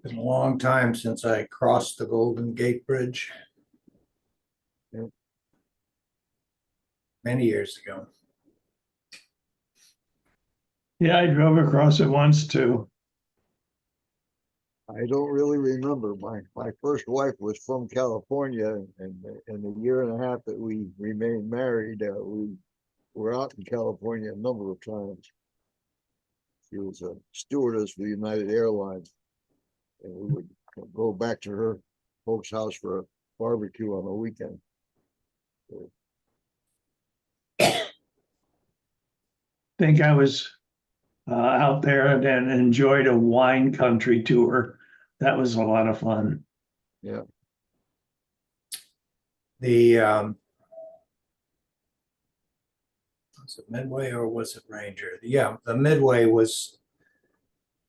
Been a long time since I crossed the Golden Gate Bridge. Yeah. Many years ago. Yeah, I drove across it once too. I don't really remember. My first wife was from California, and in the year and a half that we remained married, we were out in California a number of times. She was a stewardess for United Airlines, and we would go back to her folks' house for a barbecue on the weekend. Think I was out there and enjoyed a wine country tour. That was a lot of fun. Yeah, The was it Midway or was it Ranger? Yeah, the Midway was,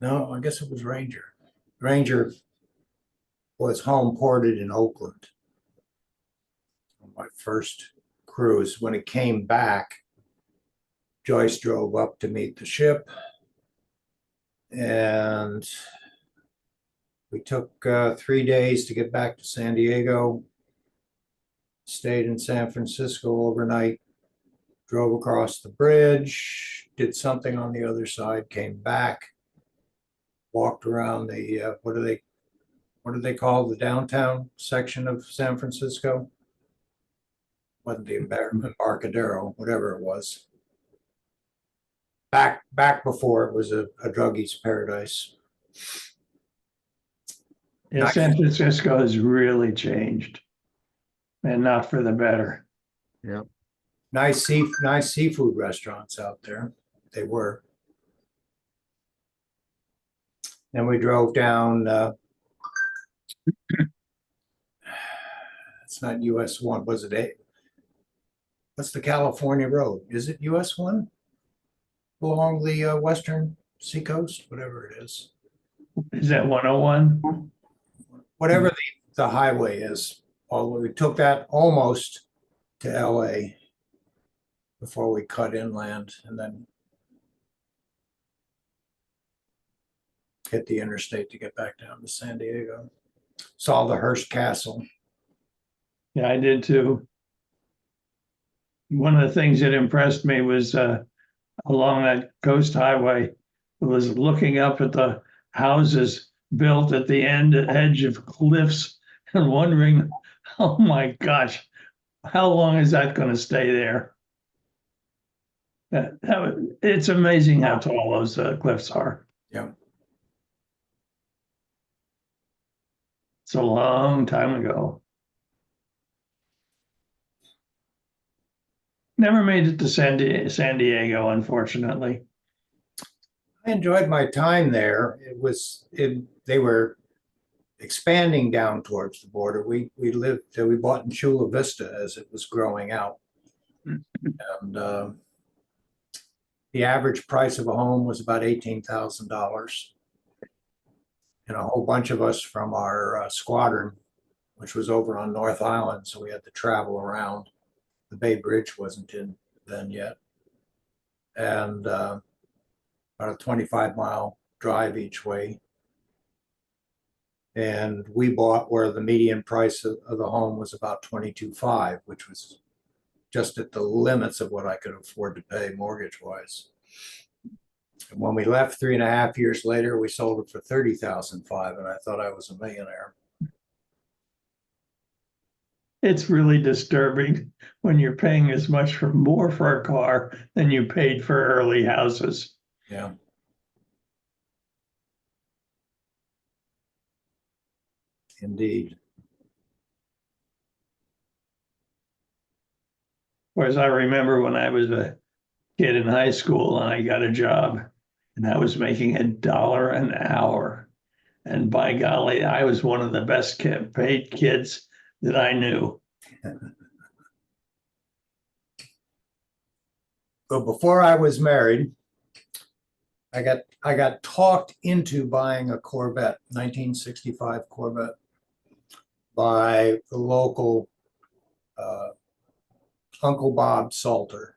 no, I guess it was Ranger. Ranger was home ported in Oakland. On my first cruise. When it came back, Joyce drove up to meet the ship, and we took 3 days to get back to San Diego, stayed in San Francisco overnight, drove across the bridge, did something on the other side, came back, walked around the, what do they call the downtown section of San Francisco? Wasn't the Embarcadero, whatever it was. Back before it was a druggie's paradise. Yeah, San Francisco has really changed, and not for the better. yeah. Nice seafood restaurants out there. They were. Then we drove down. It's not US 1. Was it a? What's the California road? Is it US 1? Along the western seacoast, whatever it is. Is that 101? Whatever the highway is. We took that almost to LA before we cut inland and then hit the interstate to get back down to San Diego. Saw the Hearst Castle. Yeah, I did too. One of the things that impressed me was along that coast highway was looking up at the houses built at the edge of cliffs and wondering, oh my gosh, how long is that going to stay there? It's amazing how tall those cliffs are. Yeah. It's a long time ago. Never made it to San Diego, unfortunately. I enjoyed my time there. They were expanding down towards the border. We bought in Chula Vista as it was growing out. And the average price of a home was about $18,000. And a whole bunch of us from our squadron, which was over on North Island, so we had to travel around. The Bay Bridge wasn't in then yet. And about a 25-mile drive each way. And we bought where the median price of the home was about $22,500, which was just at the limits of what I could afford to pay mortgage-wise. And when we left 3.5 years later, we sold it for $30,500, and I thought I was a millionaire. It's really disturbing when you're paying as much more for a car than you paid for early houses. Yeah. Indeed. Whereas I remember when I was a kid in high school and I got a job and I was making $1 an hour. And by golly, I was one of the best paid kids that I knew. But before I was married, I got talked into buying a Corvette, 1965 Corvette, by the local Uncle Bob Salter,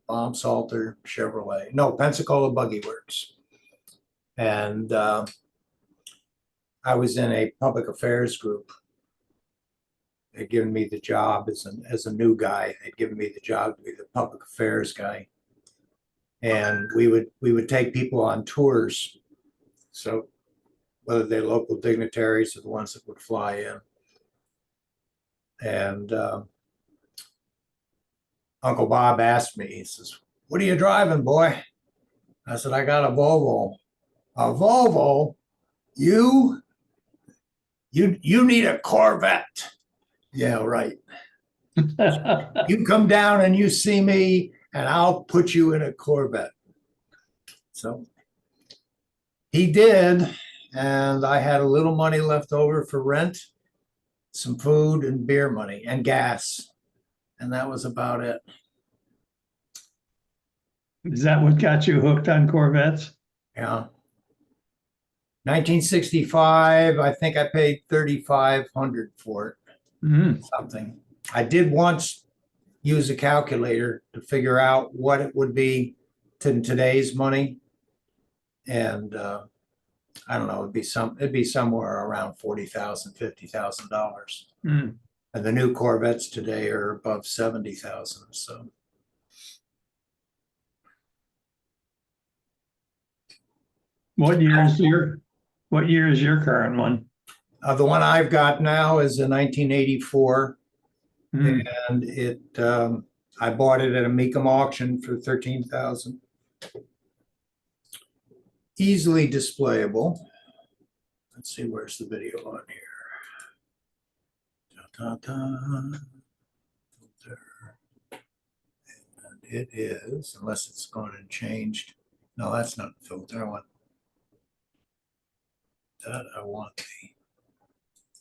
Bob Salter Chevrolet, no, Pensacola Buggy Works. And I was in a public affairs group. They'd given me the job as a new guy. They'd given me the job to be the public affairs guy. And we would take people on tours. So whether they're local dignitaries or the ones that would fly in. And Uncle Bob asked me, he says, "What are you driving, boy?" I said, "I got a Volvo." "A Volvo? You need a Corvette." "Yeah, right. You come down and you see me and I'll put you in a Corvette." So he did. And I had a little money left over for rent, some food and beer money and gas. And that was about it. Is that what got you hooked on Corvettes? Yeah. 1965, I think I paid 3,500 for it, Mm. something. I did once use a calculator to figure out what it would be to today's money. And I don't know, it'd be somewhere around $40,000, $50,000. Mm. And the new Corvettes today are above 70,000. So What year is your current one? the one I've got now is a 1984, Mm. and I bought it at a Mecum auction for 13,000. Easily displayable. Let's see, where's the video on here? Da, da, da. And it is, unless it's gone and changed. No, that's not the filter. I want the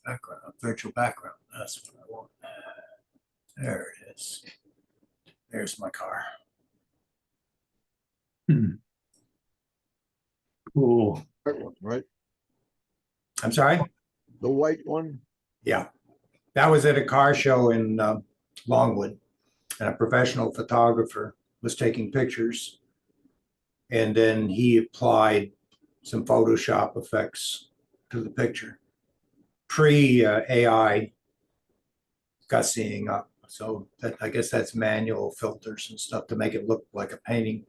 background, virtual background. That's what I want. There it is. There's my car. Mm. Cool. White one, right? I'm sorry? The white one? Yeah. That was at a car show in Longwood, and a professional photographer was taking pictures. And then he applied some Photoshop effects to the picture. Pre-AI gussying up. So I guess that's manual filters and stuff to make it look like a painting.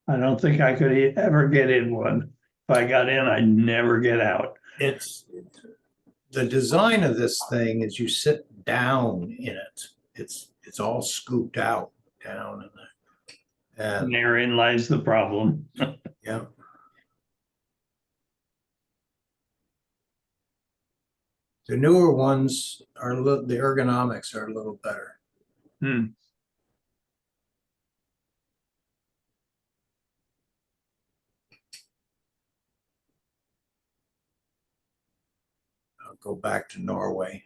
I don't think I could ever get in one. If I got in, I'd never get out. It's the design of this thing is you sit down in it. It's all scooped out down in there. And And therein lies the problem. yeah. The newer ones are the ergonomics are a little better. Hmm. I'll go back to Norway.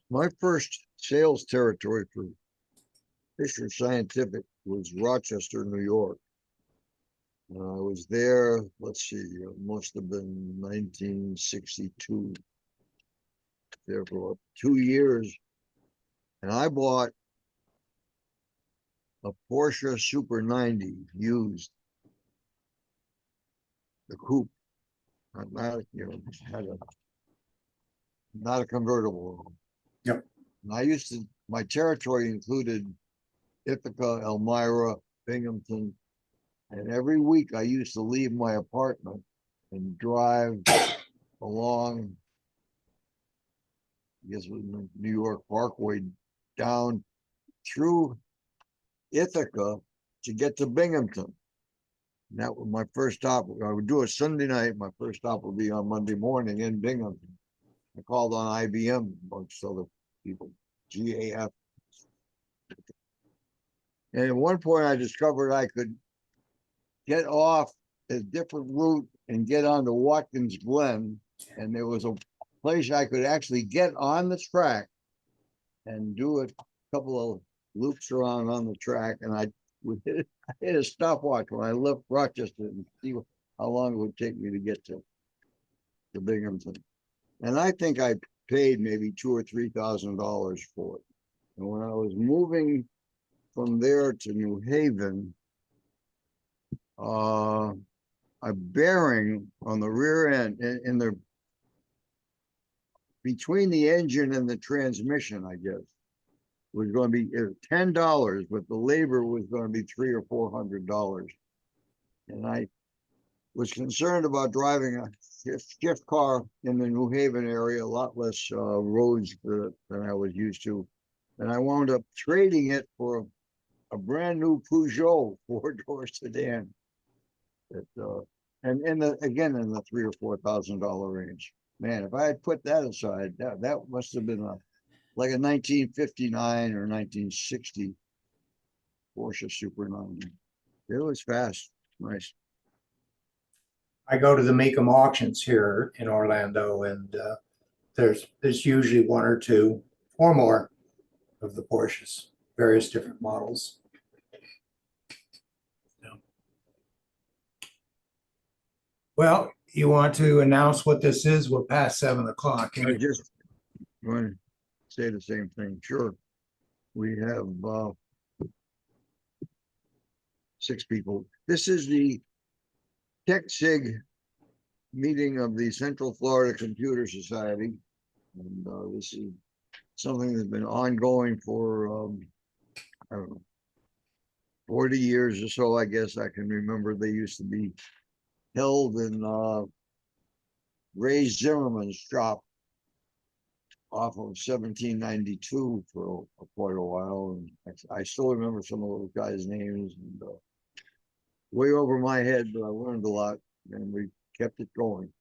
My first sales territory for Fisher Scientific was Rochester, New York. I was there, let's see, it must have been 1962. There for 2 years. And I bought a Porsche Super 90 used. The coupe. Not, had not a convertible. Yep. And my territory included Ithaca, Elmira, Binghamton. And every week I used to leave my apartment and drive along, I guess it was New York Parkway, down through Ithaca to get to Binghamton. And that was my first stop. I would do it Sunday night. My first stop would be on Monday morning in Binghamton. I called on IBM amongst other people, GAF. And at one point I discovered I could get off a different route and get onto Watkins Glen. And there was a place I could actually get on the track and do a couple of loops around on the track. And I hit a stopwatch when I left Rochester and see how long it would take me to get to Binghamton. And I think I paid maybe $2,000 or $3,000 for it. And when I was moving from there to New Haven, a bearing on the rear end in the between the engine and the transmission, I guess, was going to be $10, but the labor was going to be $300 or $400. And I was concerned about driving a shift car in the New Haven area, a lot less roads than I was used to. And I wound up trading it for a brand new Peugeot 4-door sedan. That, and in the again in the $3,000 or $4,000 range. Man, if I had put that aside, that must have been like a 1959 or 1960 Porsche Super 90. It was fast, nice. I go to the Mecum auctions here in Orlando, and there's usually one or two or more of the Porsches, various different models. Well, you want to announce what this is? We're past 7 o'clock. I just want to say the same thing. Sure. We have 6 people. This is the TechSIG meeting of the Central Florida Computer Society. And this is something that's been ongoing for, I don't know, 40 years or so, I guess I can remember. They used to be held in Ray Zimmerman's shop off of 1792 for quite a while. And I still remember some of those guys' names. And way over my head, but I learned a lot, and we kept it going.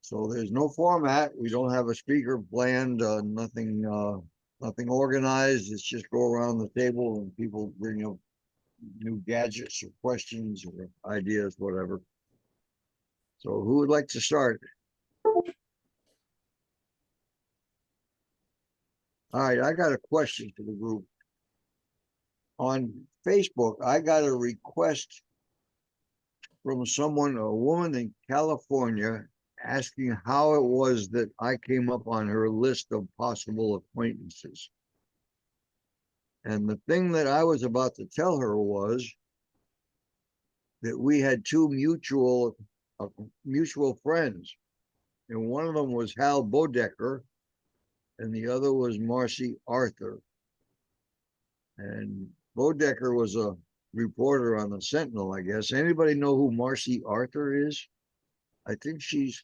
So there's no format. We don't have a speaker planned, nothing organized. It's just go around the table and people bring up new gadgets or questions or ideas, whatever. So who would like to start? All right, I got a question for the group. On Facebook, I got a request from someone, a woman in California, asking how it was that I came up on her list of possible acquaintances. And the thing that I was about to tell her was that we had 2 mutual friends. And one of them was Hal Bodecker, and the other was Marcy Arthur. And Bodecker was a reporter on the Sentinel, I guess. Anybody know who Marcy Arthur is? I think she's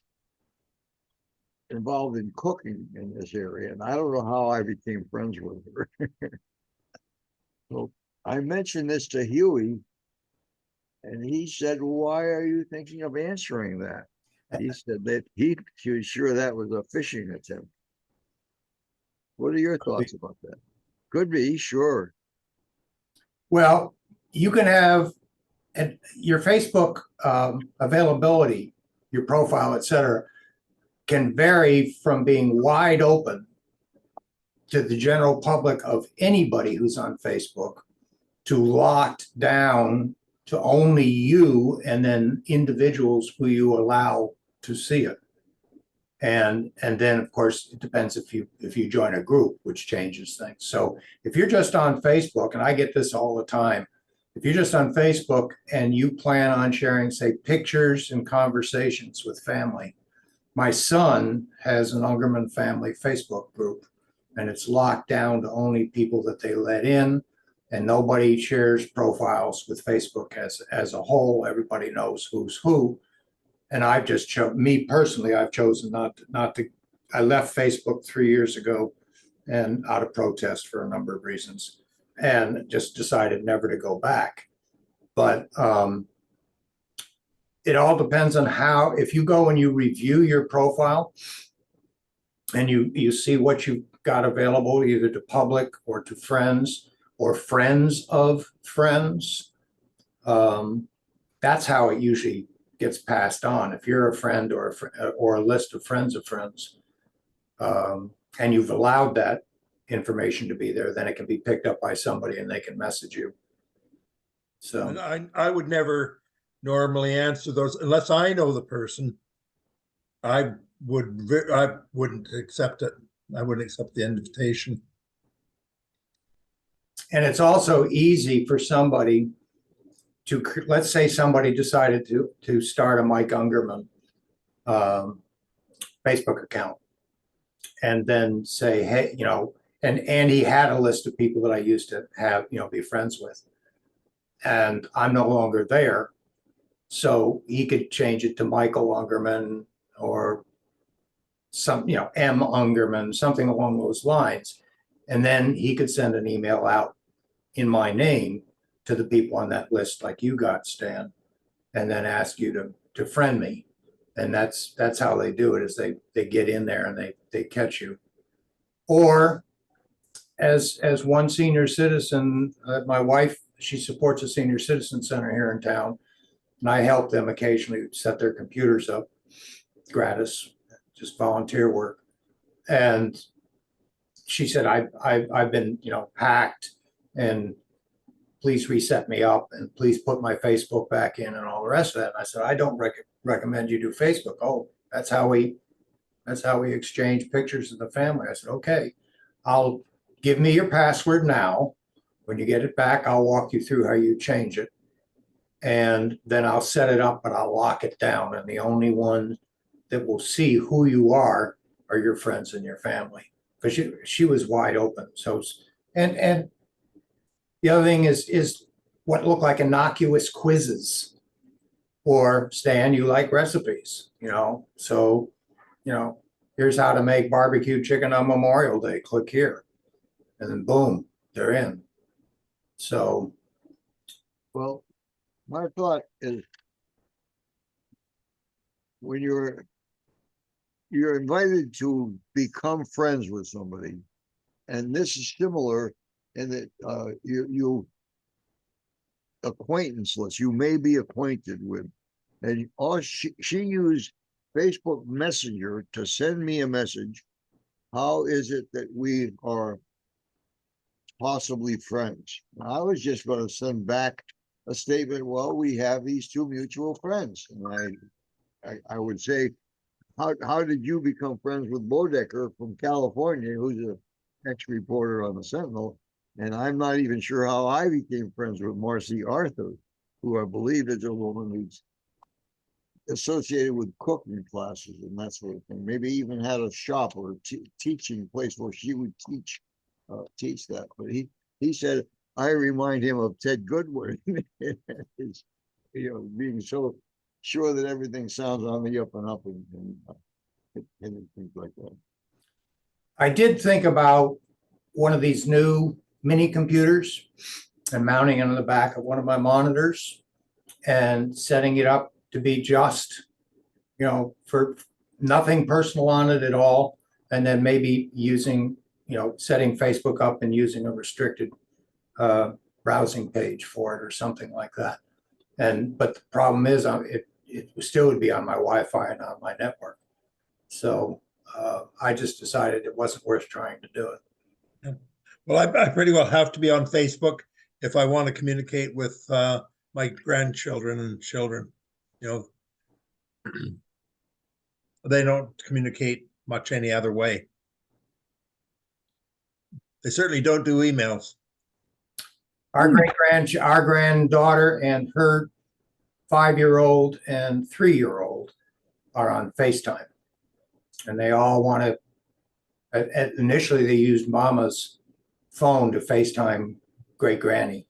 involved in cooking in this area, and I don't know how I became friends with her. So I mentioned this to Huey, and he said, "Why are you thinking of answering that?" He said that he was sure that was a phishing attempt. What are your thoughts about that? Could be, sure. Well, you can have your Facebook availability, your profile, etc., can vary from being wide open to the general public of anybody who's on Facebook to locked down to only you and then individuals who you allow to see it. And then, of course, it depends if you join a group, which changes things. So if you're just on Facebook, and I get this all the time, if you're just on Facebook and you plan on sharing, say, pictures and conversations with family, my son has an Ungerman family Facebook group, and it's locked down to only people that they let in, and nobody shares profiles with Facebook as a whole. Everybody knows who's who. And I've just me personally, I've chosen not to. I left Facebook 3 years ago, and out of protest for a number of reasons, and just decided never to go back. But it all depends on how. If you go and you review your profile, and you see what you've got available either to public or to friends or friends of friends, that's how it usually gets passed on. If you're a friend or a list of friends, and you've allowed that information to be there, then it can be picked up by somebody and they can message you. So I would never normally answer those unless I know the person. I wouldn't accept it. I wouldn't accept the invitation. And it's also easy for somebody to, let's say somebody decided to start a Mike Ungerman Facebook account and then say, hey, and he had a list of people that I used to have, be friends with. And I'm no longer there. So he could change it to Michael Ungerman or some, M Ungerman, something along those lines. And then he could send an email out in my name to the people on that list, like you got, Stan, and then ask you to friend me. And that's how they do it, is they get in there and they catch you. Or as one senior citizen, my wife, she supports a senior citizen center here in town, and I help them occasionally set their computers up gratis, just volunteer work. And she said, I've been, hacked, and please reset me up and please put my Facebook back in and all the rest of that. And I said, I don't recommend you do Facebook. Oh, that's how we exchange pictures of the family. I said, okay, I'll give me your password now. When you get it back, I'll walk you through how you change it. And then I'll set it up, but I'll lock it down. And the only one that will see who you are your friends and your family. Because she was wide open. So, and the other thing is what look like innocuous quizzes. Or, Stan, you like recipes, so, here's how to make barbecue chicken on Memorial Day. Click here. And then boom, they're in. So, Well, my thought is when you're invited to become friends with somebody, and this is similar in that you acquaintanceless, you may be acquainted with, and all she used Facebook Messenger to send me a message. How is it that we are possibly friends? I was just going to send back a statement. Well, we have these two mutual friends, and I would say, how did you become friends with Bodecker from California, who's an ex-reporter on the Sentinel? And I'm not even sure how I became friends with Marcy Arthur, who I believe is a woman who's associated with cooking classes and that sort of thing. Maybe even had a shop or a teaching place where she would teach that. But he said, I remind him of Ted Goodwin, his, being so sure that everything sounds on the up and up and things like that. I did think about one of these new mini computers and mounting it on the back of one of my monitors and setting it up to be just, for nothing personal on it at all. And then maybe using, setting Facebook up and using a restricted browsing page for it or something like that. But the problem is it still would be on my Wi-Fi and on my network. So I just decided it wasn't worth trying to do it. Well, I pretty well have to be on Facebook if I want to communicate with my grandchildren and children. They don't communicate much any other way. They certainly don't do emails. Our granddaughter and her 5-year-old and 3-year-old are on FaceTime, and they all want to. Initially, they used Mama's phone to FaceTime great granny,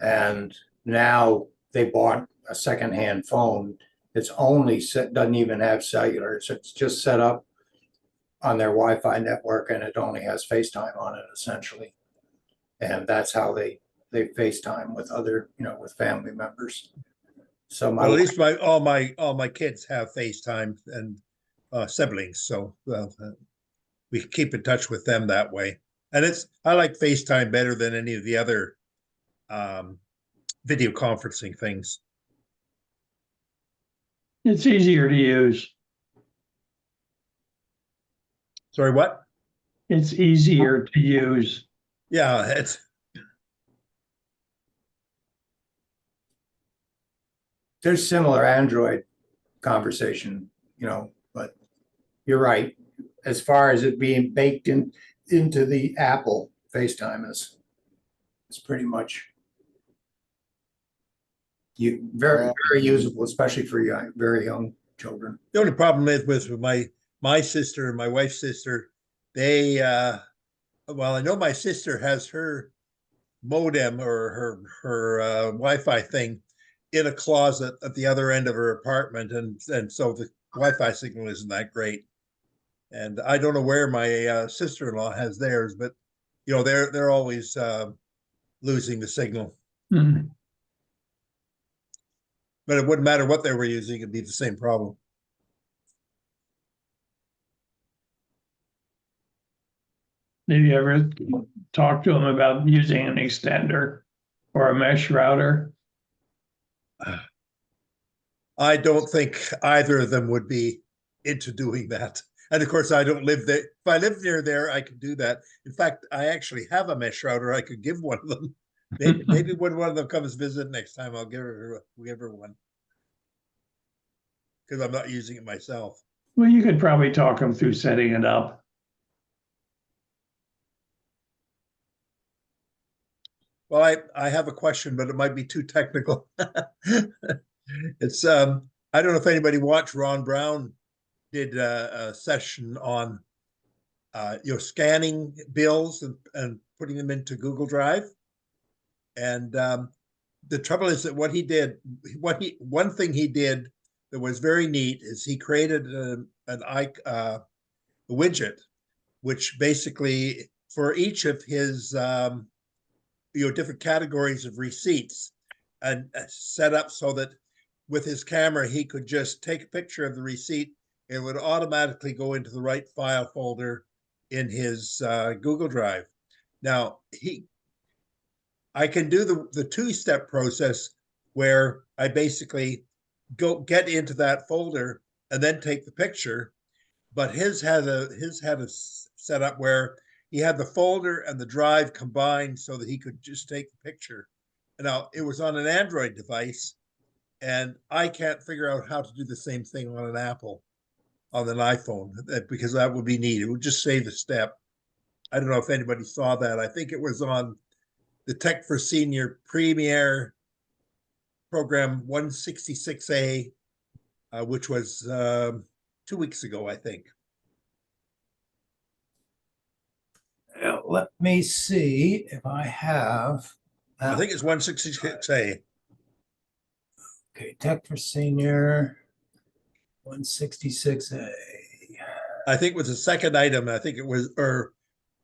and now they bought a secondhand phone that's doesn't even have cellular. So it's just set up on their Wi-Fi network, and it only has FaceTime on it essentially, and that's how they FaceTime with other, with family members. So Well, at least all my kids have FaceTime and siblings, so we keep in touch with them that way. And I like FaceTime better than any of the other video conferencing things. It's easier to use. Sorry, what? It's easier to use. Yeah, there's similar Android conversation, but you're right. As far as it being baked into the Apple FaceTime is. It's pretty much very usable, especially for very young children. The only problem is with my sister and my wife's sister, they well, I know my sister has her modem or her Wi-Fi thing in a closet at the other end of her apartment, and so the Wi-Fi signal isn't that great. And I don't know where my sister-in-law has theirs, but you know they're always losing the signal. Hmm. But it wouldn't matter what they were using; it'd be the same problem. Did you ever talk to them about using an extender or a mesh router? I don't think either of them would be into doing that. And of course, I don't live there. If I lived near there, I could do that. In fact, I actually have a mesh router. I could give one of them. Maybe when one of them comes visit next time, I'll give her one because I'm not using it myself. Well, you could probably talk them through setting it up. Well, I have a question, but it might be too technical. It's I don't know if anybody watched Ron Brown did a session on scanning bills and putting them into Google Drive. And the trouble is that one thing he did that was very neat is he created a widget, which basically for each of his different categories of receipts, and set up so that with his camera he could just take a picture of the receipt. It would automatically go into the right file folder in his Google Drive. Now I can do the two-step process where I basically get into that folder and then take the picture. But his had a setup where he had the folder and the drive combined so that he could just take the picture. Now it was on an Android device, and I can't figure out how to do the same thing on an Apple, on an iPhone, because that would be neat. It would just save a step. I don't know if anybody saw that. I think it was on the Tech for Senior Premier program 166A, which was 2 weeks ago, I think. Let me see if I have. I think it's 166A. Okay, Tech for Senior, 166A. I think it was the second item. I think it was, or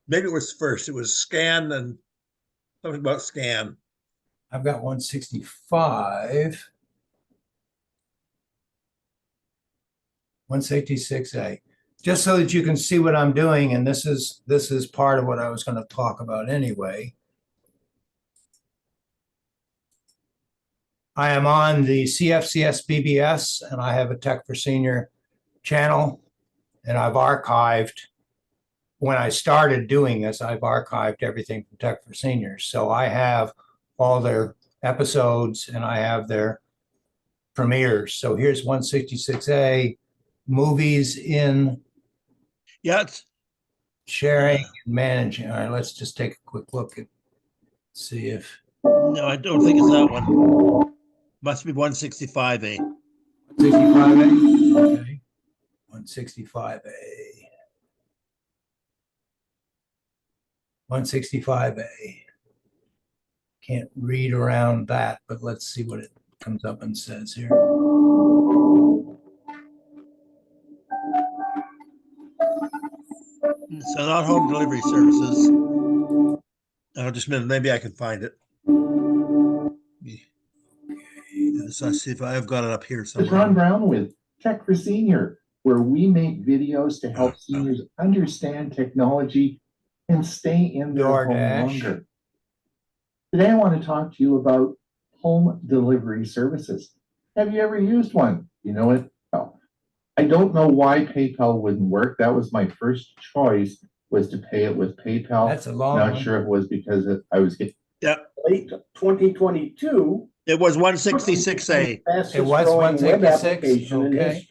maybe it was first. It was scan and something about scan. I've got 165. 166A. Just so that you can see what I'm doing, and this is part of what I was going to talk about anyway. I am on the CFCS BBS, and I have a Tech for Senior channel, and I've archived. When I started doing this, I've archived everything from Tech for Seniors. So I have all their episodes and I have their premieres. So here's 166A, movies in sharing and managing. All right, let's just take a quick look and see if. No, I don't think it's that one. Must be 165A. 165A? Okay. 165A. 165A. Can't read around that, but let's see what it comes up and says here. So not home delivery services. Oh, just a minute. Maybe I can find it. So let's see if I've got it up here It's Ron somewhere. Brown with Tech for Senior, where we make videos to help seniors understand technology and stay in their home longer. Today, I want to talk to you about home delivery services. Have you ever used one? You know it? No. I don't know why PayPal wouldn't work. That was my first choice, was to pay it with PayPal. That's a long Not one. sure it was because I was getting late 2022. It was 166A. It was 166, okay.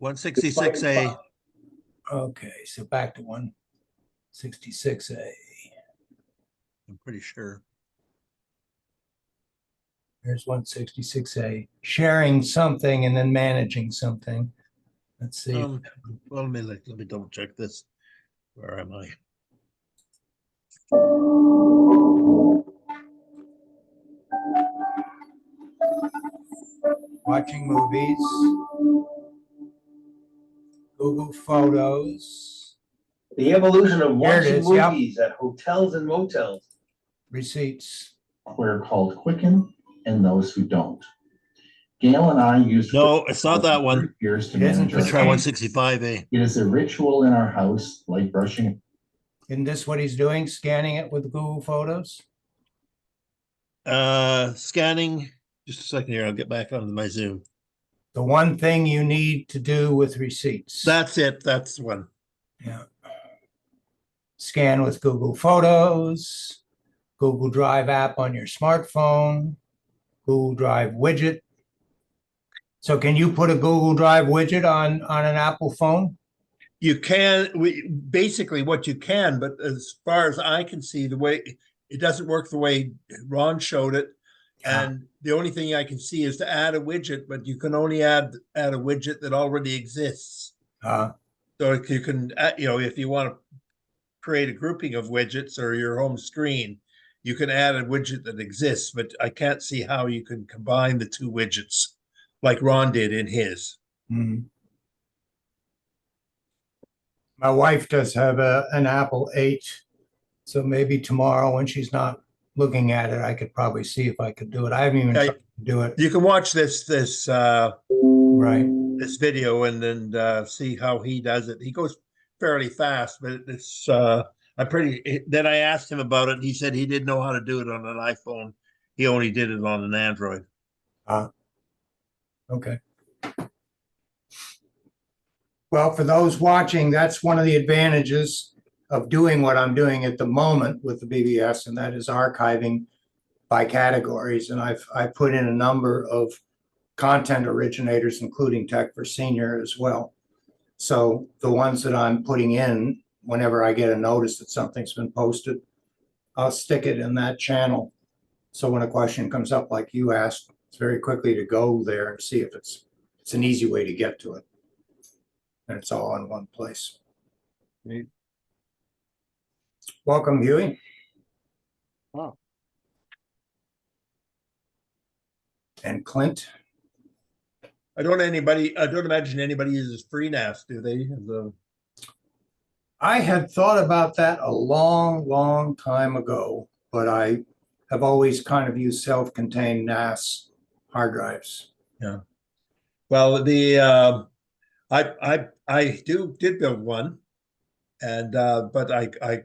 166A. Okay, so back to 166A. I'm pretty sure. Here's 166A, sharing something and then managing something. Let's see. Well, let me double check this. Where am I? Watching movies, Google Photos, The evolution of There it watching is, yep. movies at hotels and motels. receipts. Software called Quicken and those who don't. Gail and I use. No, it's not that one. Years to It isn't manage our the Try same. house. 165A. It is a ritual in our house, like brushing. Isn't this what he's doing? Scanning it with Google Photos? Scanning. Just a second here. I'll get back onto my Zoom. The one thing you need to do with receipts. That's it. That's the one. Yeah. Scan with Google Photos, Google Drive app on your smartphone, Google Drive widget. So can you put a Google Drive widget on an Apple phone? You can, basically what you can, but as far as I can see, the way it doesn't work the way Ron showed it. And the only thing I can see is to add a widget, but you can only add a widget that already exists. So you can, if you want to create a grouping of widgets or your home screen, you can add a widget that exists, but I can't see how you can combine the two widgets like Ron did in his. Mhm. My wife does have an Apple 8, so maybe tomorrow when she's not looking at it, I could probably see if I could do it. I haven't even tried to do it. You can watch this Right. this video and then see how he does it. He goes fairly fast, but it's then I asked him about it and he said he didn't know how to do it on an iPhone. He only did it on an Android. Okay. Well, for those watching, that's one of the advantages of doing what I'm doing at the moment with the BBS, and that is archiving by categories. And I've put in a number of content originators, including Tech for Senior as well. So the ones that I'm putting in, whenever I get a notice that something's been posted, I'll stick it in that channel. So when a question comes up like you asked, it's very quickly to go there and see if it's an easy way to get to it. And it's all in one place. Neat. Welcome, Huey. Wow. And Clint. I don't imagine anybody uses FreeNAS, do they? I had thought about that a long, long time ago, but I have always kind of used self-contained NAS hard drives. Yeah. Well, I did build one, and but I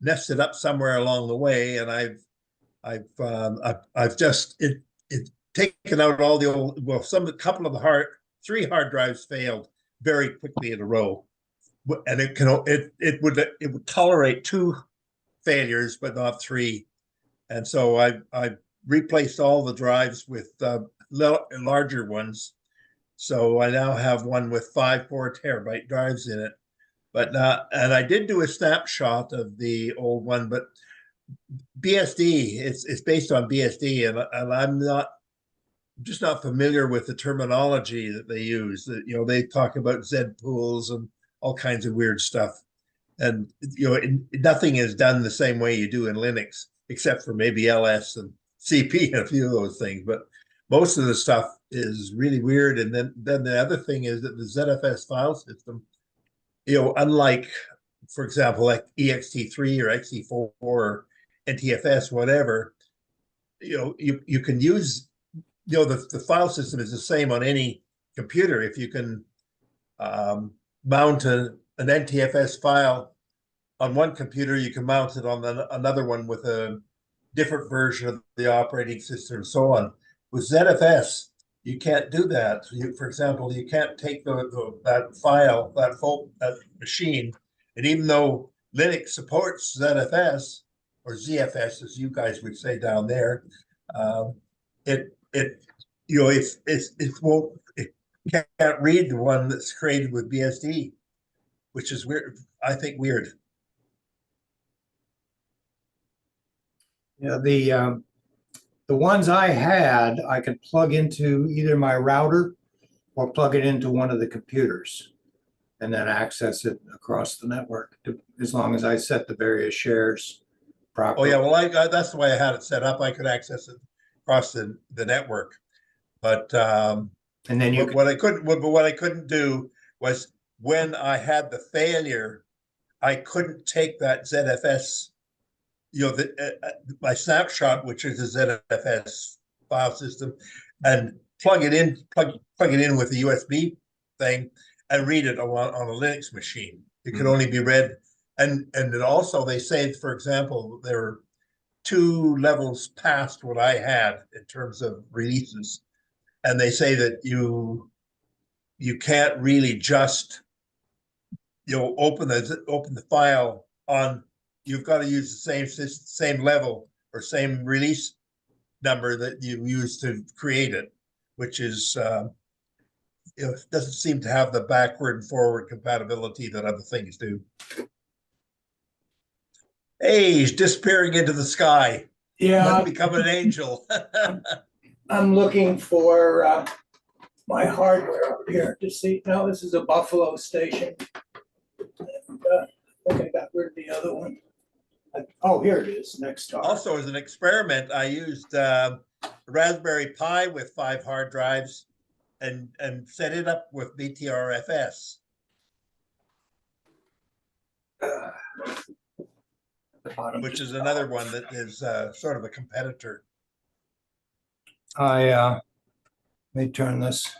nested up somewhere along the way, and I've just taken out all the old, well, three hard drives failed very quickly in a row, and it would tolerate two failures but not three, and so I replaced all the drives with larger ones. So I now have one with 5 4-terabyte drives in it. But and I did do a snapshot of the old one, but BSD, it's based on BSD, and I'm just not familiar with the terminology that they use. That they talk about Z pools and all kinds of weird stuff, and nothing is done the same way you do in Linux, except for maybe LS and CP and a few of those things. But most of the stuff is really weird. And then the other thing is that the ZFS file system, unlike, for example, like ext3 or ext4 or NTFS, whatever, you can use, the file system is the same on any computer. If you can mount an NTFS file on one computer, you can mount it on another one with a different version of the operating system and so on. With ZFS, you can't do that. For example, you can't take that file, that machine, and even though Linux supports ZFS or ZFS, as you guys would say down there, it can't read the one that's created with BSD, which is weird. I think weird. Yeah, the the ones I had, I could plug into either my router or plug it into one of the computers and then access it across the network, as long as I set the various shares Oh, properly. yeah, well, that's the way I had it set up. I could access it across the network. But And then you, what I couldn't do was when I had the failure, I couldn't take that ZFS, my snapshot, which is a ZFS file system, and plug it in with the USB thing and read it on a Linux machine. It could only be read, and then also they say, for example, there were 2 levels past what I had in terms of releases, and they say that you can't really just open the file on. You've got to use the same level or same release number that you used to create it, which is doesn't seem to have the backward and forward compatibility that other things do. Hey, he's disappearing into the sky. Yeah, Must become an angel. I'm looking for my hardware up here to see. Now this is a Buffalo station. And, I think I got rid of the other one. Oh, here it is, next to Also, as an experiment, I used Raspberry Pi with 5 hard drives and set it up with BTRFS. Which is another one that is sort of a competitor. let me turn this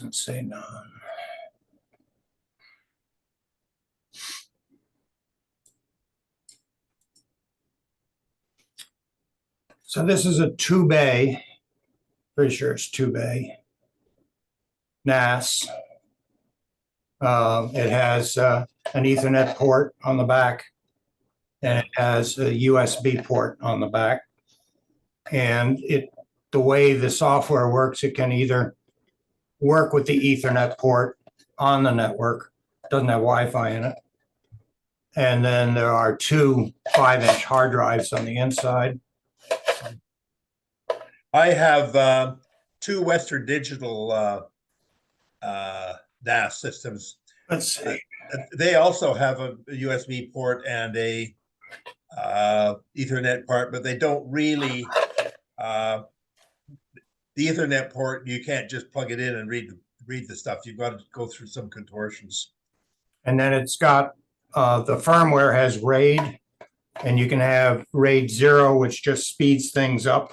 and say none. So this is a 2-bay, pretty sure it's 2-bay NAS. It has an Ethernet port on the back, and it has a USB port on the back. And the way the software works, it can either work with the Ethernet port on the network, doesn't have Wi-Fi in it. And then there are 2 5-inch hard drives on the inside. I have 2 Western Digital NAS systems. Let's see. They also have a USB port and a Ethernet port, but they don't really. The Ethernet port, you can't just plug it in and read the stuff. You've got to go through some contortions. And then it's got the firmware has RAID, and you can have RAID 0, which just speeds things up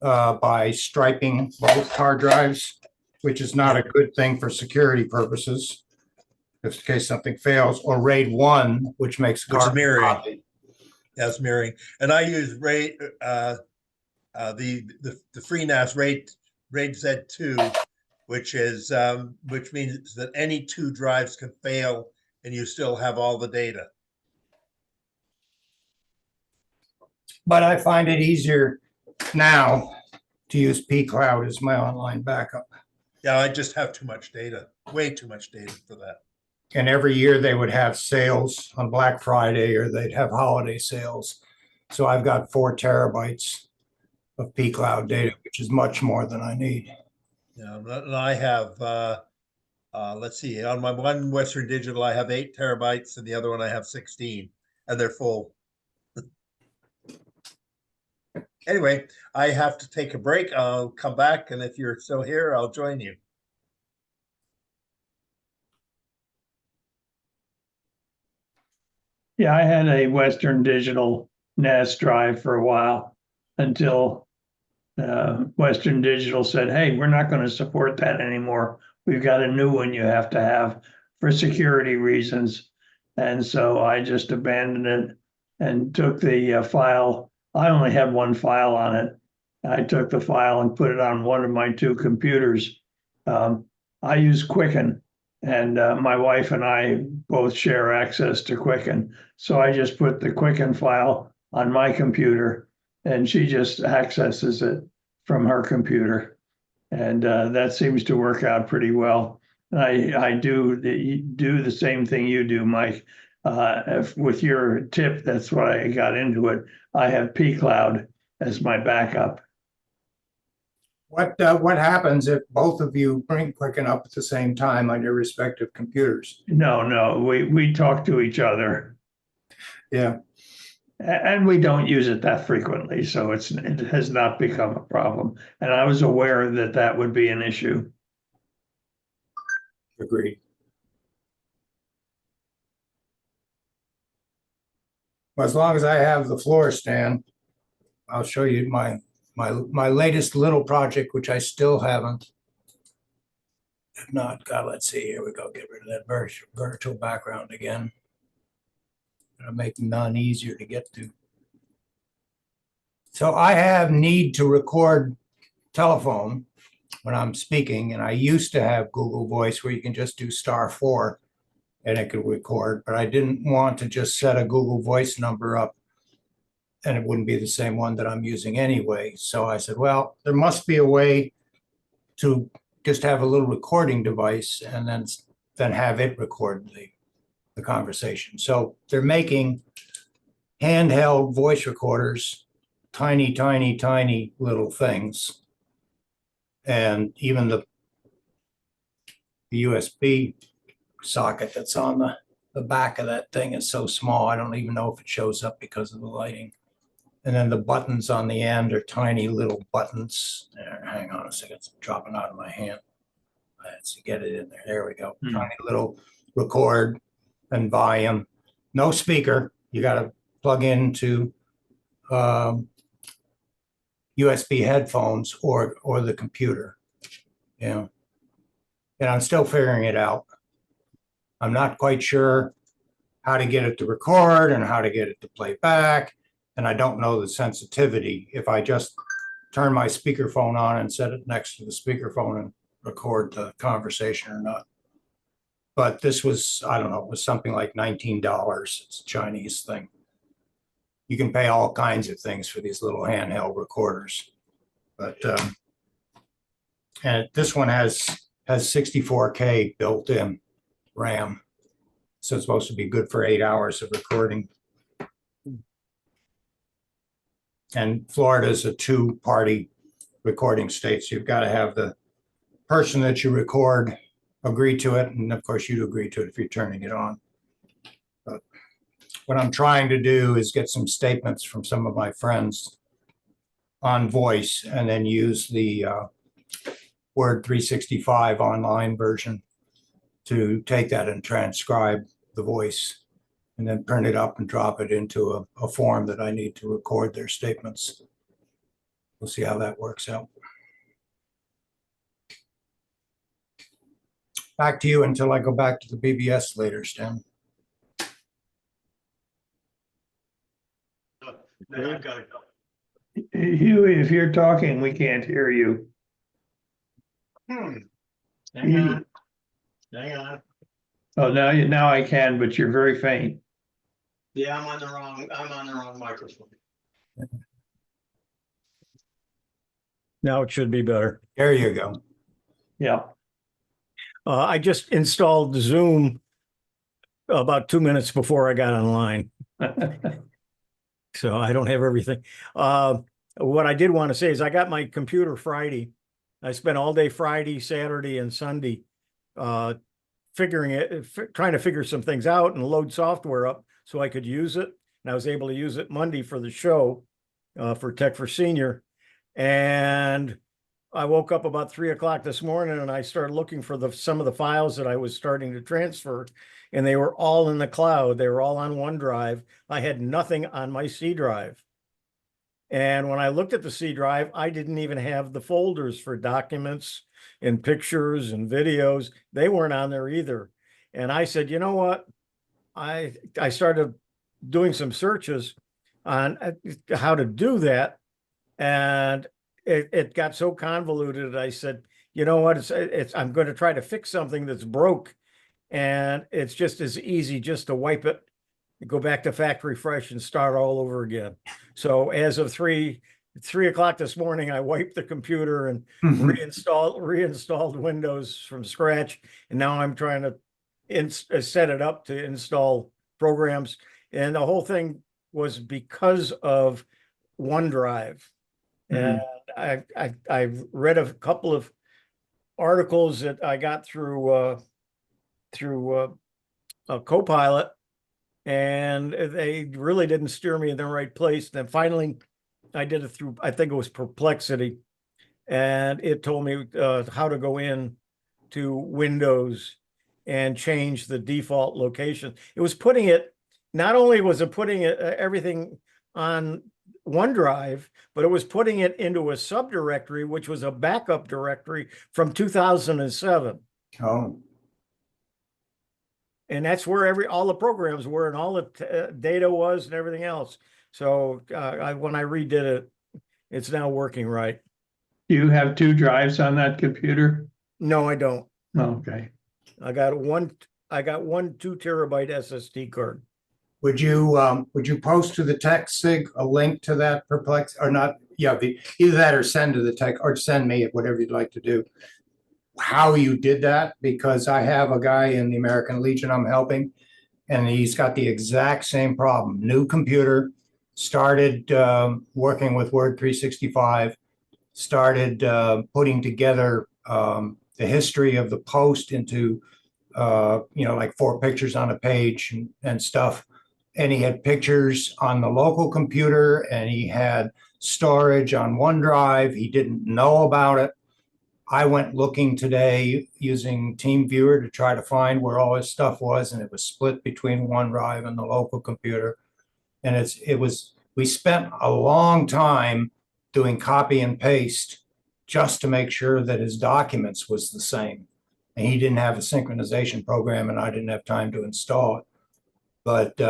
by striping both hard drives, which is not a good thing for security purposes, if in case something fails, or RAID 1, which makes Which is mirroring. copy. Yes, mirroring. And I use RAID, the free NAS RAID Z2, which means that any 2 drives can fail and you still have all the data. But I find it easier now to use pCloud as my online backup. Yeah, I just have too much data, way too much data for that. And every year they would have sales on Black Friday, or they'd have holiday sales. So I've got 4 terabytes of pCloud data, which is much more than I need. Yeah, and I have, let's see, on my one Western Digital, I have 8 terabytes, and the other one I have 16, and they're full. Anyway, I have to take a break. I'll come back, and if you're still here, I'll join you. Yeah, I had a Western Digital NAS drive for a while until Western Digital said, hey, we're not going to support that anymore. We've got a new one you have to have for security reasons. And so I just abandoned it and took the file. I only had 1 file on it. I took the file and put it on one of my 2 computers. I use Quicken, and my wife and I both share access to Quicken. So I just put the Quicken file on my computer, and she just accesses it from her computer. And that seems to work out pretty well. I do the same thing you do, Mike. with your tip, that's why I got into it. I have P-Cloud as my backup. What happens if both of you bring quicken up at the same time on your respective computers? No, we talk to each other. Yeah, And we don't use it that frequently, so it has not become a problem. And I was aware that that would be an issue. agreed. Well, as long as I have the floor, Stan, I'll show you my latest little project, which I still haven't. If not, God, let's see, here we go, get rid of that virtual background again. Gonna make none easier to get to. So I have need to record telephone when I'm speaking, and I used to have Google Voice where you can just do *4 and it could record, but I didn't want to just set a Google Voice number up and it wouldn't be the same one that I'm using anyway. So I said, well, there must be a way to just have a little recording device and then have it record the conversation. So they're making handheld voice recorders, tiny, tiny, tiny little things. And even the USB socket that's on the back of that thing is so small, I don't even know if it shows up because of the lighting. And then the buttons on the end are tiny little buttons. There, hang on a second, it's dropping out of my hand. Let's get it in there. There we go. Tiny little record and volume. No speaker. You got to plug into USB headphones or the computer. Yeah. And I'm still figuring it out. I'm not quite sure how to get it to record and how to get it to play back. And I don't know the sensitivity if I just turn my speakerphone on and set it next to the speakerphone and record the conversation or not. But this was, I don't know, it was something like $19. It's a Chinese thing. You can pay all kinds of things for these little handheld recorders. But and this one has 64K built in RAM. So it's supposed to be good for 8 hours of recording. And Florida is a two-party recording state. So you've got to have the person that you record agree to it. And of course, you'd agree to it if you're turning it on. But what I'm trying to do is get some statements from some of my friends on voice and then use the Word 365 online version to take that and transcribe the voice and then print it up and drop it into a form that I need to record their statements. We'll see how that works out. Back to you until I go back to the BBS later, Stan. Huey, if you're talking, we can't hear you. Hang on. Hang on. Oh, now I can, but you're very faint. Yeah, I'm on the wrong microphone. Now it should be better. There you go. Yeah. I just installed Zoom about 2 minutes before I got online, so I don't have everything. What I did want to say is I got my computer Friday. I spent all day Friday, Saturday, and Sunday trying to figure some things out and load software up so I could use it. And I was able to use it Monday for the show for Tech for Senior. And I woke up about 3 o'clock this morning and I started looking for some of the files that I was starting to transfer, and they were all in the cloud. They were all on OneDrive. I had nothing on my C drive. And when I looked at the C drive, I didn't even have the folders for documents and pictures and videos. They weren't on there either. And I said, you know what? I started doing some searches on how to do that. And it got so convoluted. I said, you know what? I'm going to try to fix something that's broke. And it's just as easy just to wipe it, go back to factory fresh and start all over again. So as of 3 o'clock this morning, I wiped the computer and reinstalled Windows from scratch. And now I'm trying to set it up to install programs. And the whole thing was because of OneDrive. And I've read a couple of articles that I got through a Copilot, and they really didn't steer me in the right place. Then finally, I did it through, I think it was Perplexity, and it told me how to go in to Windows and change the default location. It was putting it, not only was it putting it, everything on OneDrive, but it was putting it into a subdirectory, which was a backup directory from 2007. Oh, And that's where all the programs were and all the data was and everything else. So when I redid it, it's now working right. Do you have 2 drives on that computer? No, I don't. Okay. I got one 2 terabyte SSD card. would you post to the TechSIG a link to that Perplex or not? Yeah, either that or send to the tech or send me whatever you'd like to do. How you did that, because I have a guy in the American Legion I'm helping, and he's got the exact same problem. New computer, started working with Word 365, started putting together the history of the post into like 4 pictures on a page and stuff. And he had pictures on the local computer, and he had storage on OneDrive. He didn't know about it. I went looking today using TeamViewer to try to find where all his stuff was, and it was split between OneDrive and the local computer. And we spent a long time doing copy and paste just to make sure that his documents was the same. And he didn't have a synchronization program, and I didn't have time to install it. But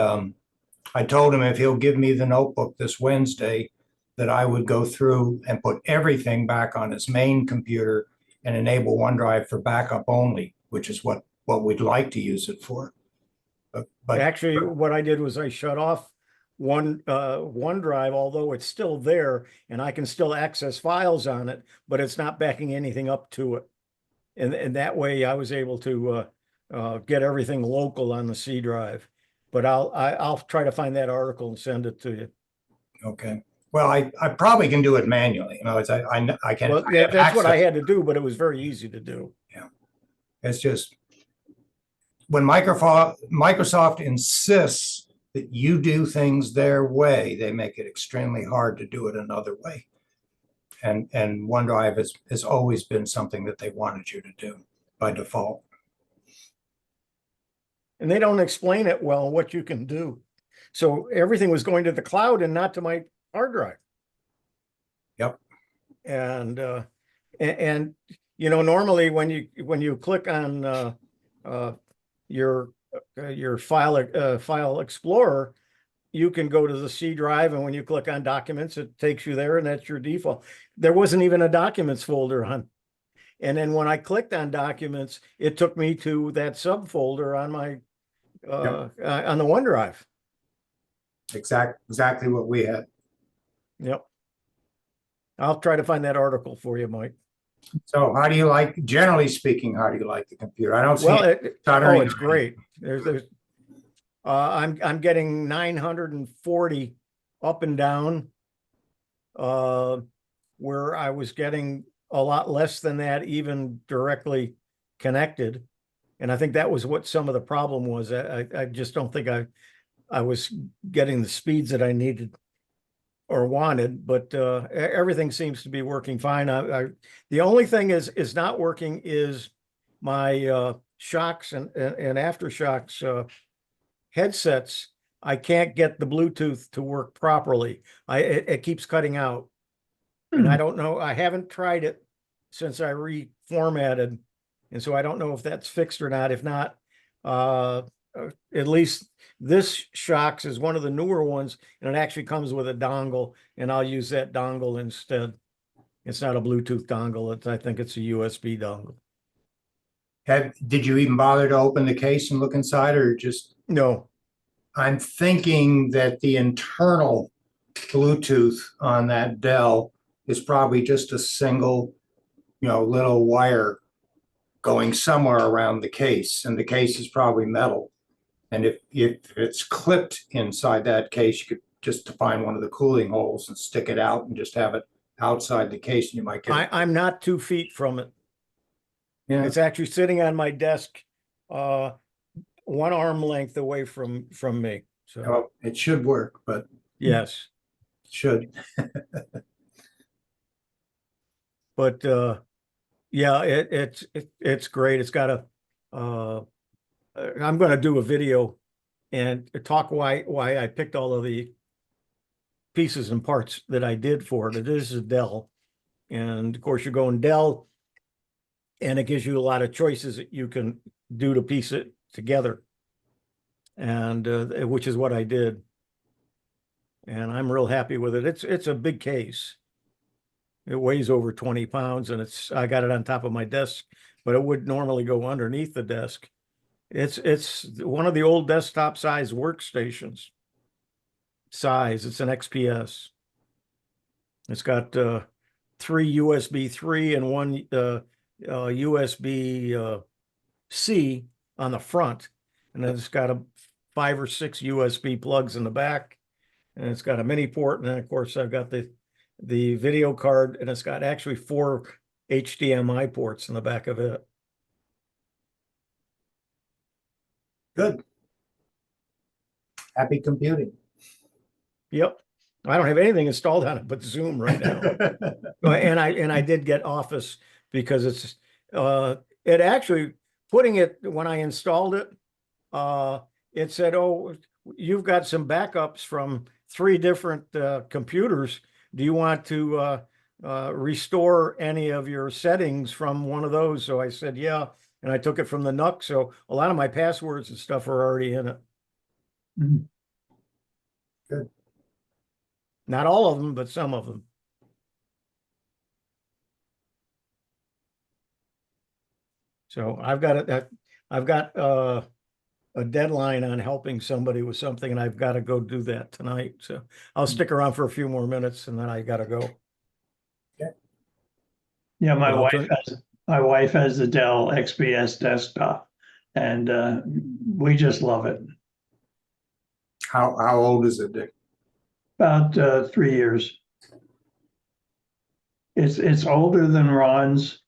I told him if he'll give me the notebook this Wednesday, that I would go through and put everything back on his main computer and enable OneDrive for backup only, which is what we'd like to use it for. But Actually, what I did was I shut off OneDrive, although it's still there and I can still access files on it, but it's not backing anything up to it. And that way I was able to get everything local on the C drive. But I'll try to find that article and send it to you. okay. Well, I probably can do it manually. I can. Well, I have that's what I access. had to do, but it was very easy to do. Yeah, it's just when Microsoft insists that you do things their way, they make it extremely hard to do it another way. And OneDrive has always been something that they wanted you to do by default. And they don't explain it well what you can do. So everything was going to the cloud and not to my hard drive. Yep. And normally when you click on your file explorer, you can go to the C drive, and when you click on documents, it takes you there, and that's your default. There wasn't even a documents folder on. And then when I clicked on documents, it took me to that subfolder on my on the OneDrive. Exactly what we had. Yep. I'll try to find that article for you, Mike. So generally speaking, how do you like the computer? I don't see it's great. I'm getting 940 up and down, where I was getting a lot less than that, even directly connected. And I think that was what some of the problem was. I just don't think I was getting the speeds that I needed or wanted, but everything seems to be working fine. The only thing is not working is my shocks and aftershocks headsets. I can't get the Bluetooth to work properly. It keeps cutting out, and I don't know. I haven't tried it since I reformatted, and so I don't know if that's fixed or not. If not, at least this shocks is one of the newer ones, and it actually comes with a dongle, and I'll use that dongle instead. It's not a Bluetooth dongle. I think it's a USB dongle. Did you even bother to open the case and look inside, or just? No. I'm thinking that the internal Bluetooth on that Dell is probably just a single, little wire going somewhere around the case, and the case is probably metal. And if it's clipped inside that case, you could just find one of the cooling holes and stick it out and just have it outside the case, and you might get. I'm not 2 feet from it. Yeah, It's actually sitting on my desk, 1 arm length away from me. So, well, it should work, but yes, it should. but, yeah, it's great. It's got I'm gonna do a video and talk why I picked all of the pieces and parts that I did for it. It is a Dell. And of course, you're going Dell, and it gives you a lot of choices that you can do to piece it together. And which is what I did. And I'm real happy with it. It's a big case. It weighs over 20 pounds, and I got it on top of my desk, but it would normally go underneath the desk. It's one of the old desktop size workstations size. It's an XPS. It's got 3 USB 3 and 1 USB C on the front, and then it's got 5 or 6 USB plugs in the back, and it's got a mini port, and then of course I've got the video card, and it's got actually 4 HDMI ports in the back of it. Good. Happy computing. Yep. I don't have anything installed on it but Zoom right now. And I did get Office because it's it actually putting it when I installed it, it said, oh, you've got some backups from 3 different computers. Do you want to restore any of your settings from one of those? So I said, yeah. And I took it from the NUC. So a lot of my passwords and stuff are already in it. Good. Not all of them, but some of them. So I've got a deadline on helping somebody with something, and I've got to go do that tonight. So I'll stick around for a few more minutes, and then I got to go. Yeah, But I'll my wife has the Dell XPS desktop, and we just love it. How old is it, Dick? About 3 years. It's older than Ron's,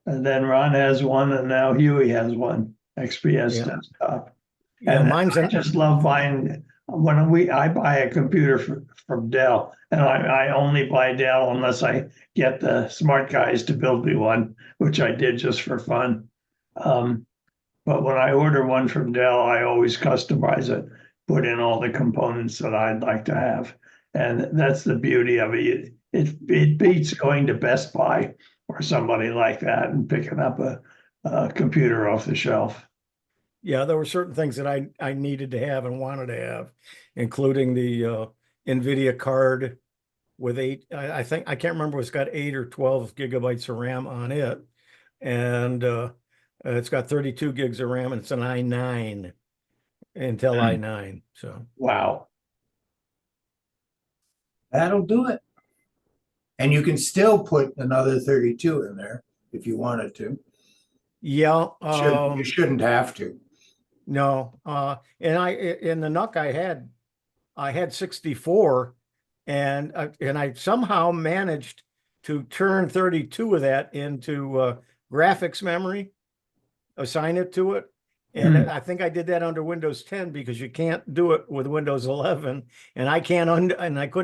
and then Ron has one, and now Huey has one XPS Yeah. desktop. Yeah, And mine's I just love buying I buy a computer from Dell, and I only buy Dell unless I get the smart guys to build me one, which I did just for fun. But when I order one from Dell, I always customize it, put in all the components that I'd like to have. And that's the beauty of it. It beats going to Best Buy or somebody like that and picking up a computer off the shelf. Yeah, there were certain things that I needed to have and wanted to have, including the NVIDIA card with I think, I can't remember if it's got 8 or 12 gigabytes of RAM on it. And it's got 32 gigs of RAM, and it's an i9, Intel i9. So Wow. That'll do it. And you can still put another 32 in there if you wanted to. yeah, You shouldn't have to. no, and in the NUC I had 64, and I somehow managed to turn 32 of that into graphics memory, assign it to it. And I think I did that under Windows 10 because you can't do it with Windows 11, and I couldn't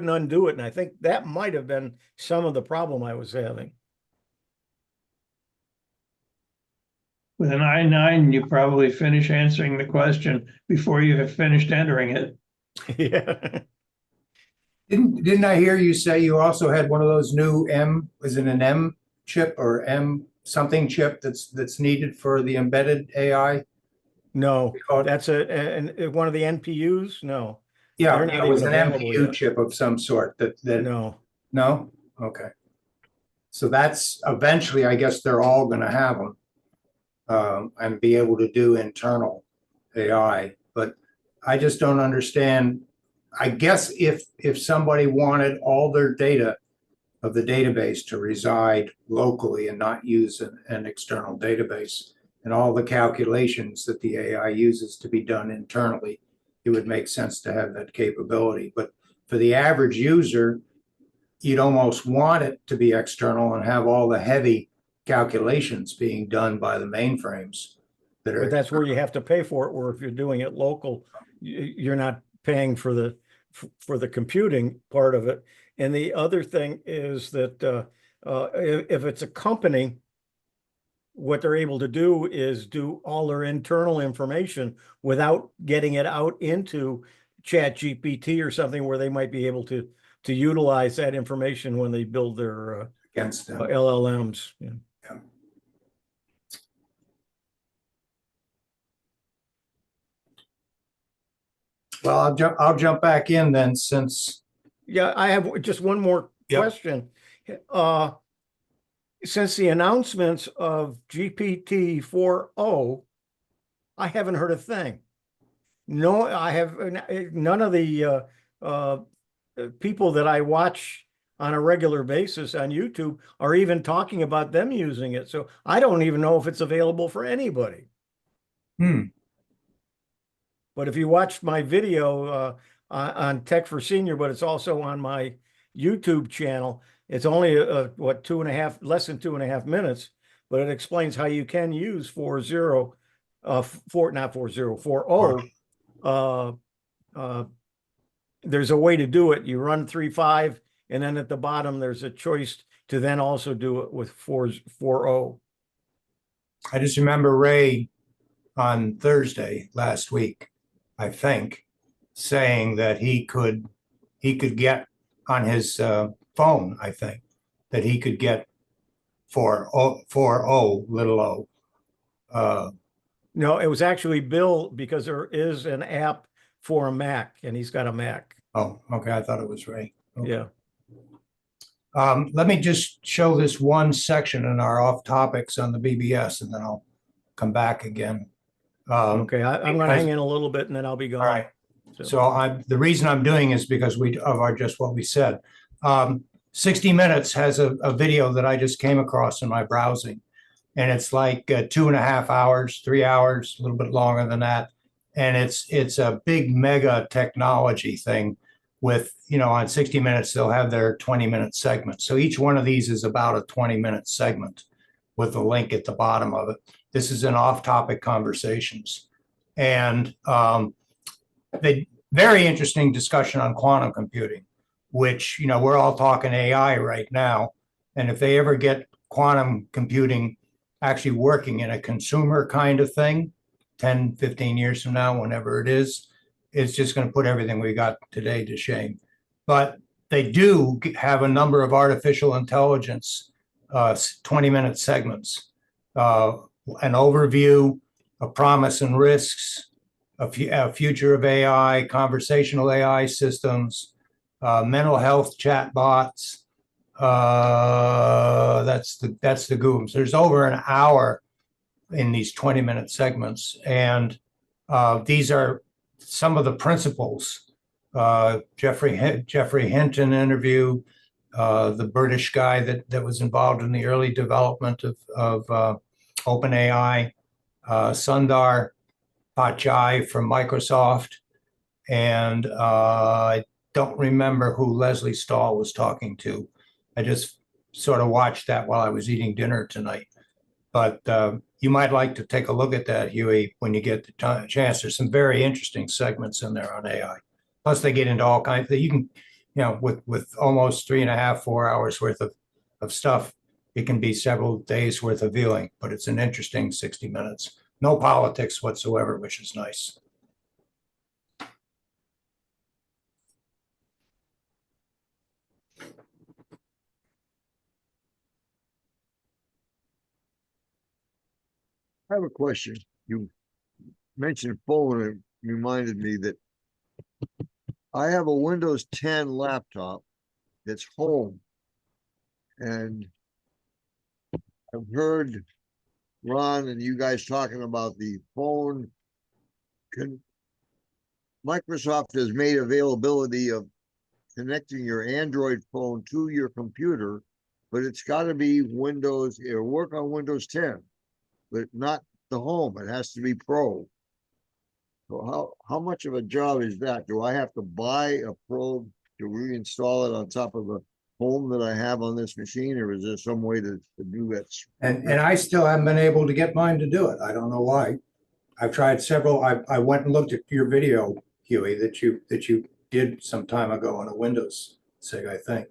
undo it. And I think that might have been some of the problem I was having. With an i9, you probably finish answering the question before you have finished entering it. Yeah. Didn't I hear you say you also had one of those new was it an M chip or M something chip that's needed for the embedded AI? No, that's one of the NPUs. No. Yeah, They're not it was even an available MPU yet. chip of some sort that No. No? Okay. So that's eventually, I guess they're all going to have them and be able to do internal AI. But I just don't understand. I guess if somebody wanted all their data of the database to reside locally and not use an external database, and all the calculations that the AI uses to be done internally, it would make sense to have that capability. But for the average user, you'd almost want it to be external and have all the heavy calculations being done by the mainframes that But are. that's where you have to pay for it, where if you're doing it local, you're not paying for the computing part of it. And the other thing is that if it's a company, what they're able to do is do all their internal information without getting it out into Chat GPT or something where they might be able to utilize that information when they build their Against them. LLMs. Yeah. Well, I'll jump back in then, since. Yeah, I have just one more Yep. question. Since the announcements of GPT 4.0, I haven't heard a thing. No, I have none of the people that I watch on a regular basis on YouTube are even talking about them using it. So I don't even know if it's available for anybody. But if you watched my video on Tech for Senior, but it's also on my YouTube channel, it's only what, less than 2.5 minutes, but it explains how you can use 4.0, not 4.0, 4.0. There's a way to do it. You run 3.5, and then at the bottom there's a choice to then also do it with 4.0. I just remember Ray on Thursday last week, I think, saying that he could get on his phone, I think, that he could get 4.0 little o. No, it was actually Bill, because there is an app for a Mac, and he's got a Mac. Oh, okay. I thought it was Ray. Okay. Yeah. Let me just show this one section in our off topics on the BBS, and then I'll come back again. Okay, I'm going to because- hang in a little bit, and then I'll be gone. All right. So the reason I'm doing is because just what we said. 60 Minutes has a video that I just came across in my browsing, and it's like 2.5 hours, 3 hours, a little bit longer than that. And it's a big mega technology thing with, on 60 Minutes, they'll have their 20-minute segment. So each one of these is about a 20-minute segment with a link at the bottom of it. This is an off-topic conversations. And very interesting discussion on quantum computing, which, we're all talking AI right now. And if they ever get quantum computing actually working in a consumer kind of thing, 10, 15 years from now, whenever it is, it's just going to put everything we got today to shame. But they do have a number of artificial intelligence 20-minute segments, an overview, a promise and risks, a future of AI, conversational AI systems, mental health chatbots. That's the GUMS. There's over an hour in these 20-minute segments, and these are some of the principles. Jeffrey Hinton interview, the British guy that was involved in the early development of OpenAI, Sundar Pichai from Microsoft, and I don't remember who Leslie Stahl was talking to. I just sort of watched that while I was eating dinner tonight. But you might like to take a look at that, Huey, when you get the chance. There's some very interesting segments in there on AI. Plus, they get into all kinds of, you can, with almost 3.5, 4 hours worth of stuff, it can be several days worth of viewing, but it's an interesting 60 minutes. No politics whatsoever, which is nice. I have a question. You mentioned phone and reminded me that I have a Windows 10 laptop that's home. And I've heard Ron and you guys talking about the phone. Microsoft has made availability of connecting your Android phone to your computer, but it's got to be Windows, or work on Windows 10, but not the home. It has to be pro. So how much of a job is that? Do I have to buy a probe to reinstall it on top of the home that I have on this machine, or is there some way to do that? And I still haven't been able to get mine to do it. I don't know why. I've tried several. I went and looked at your video, Huey, that you did some time ago on a Windows SIG, I think.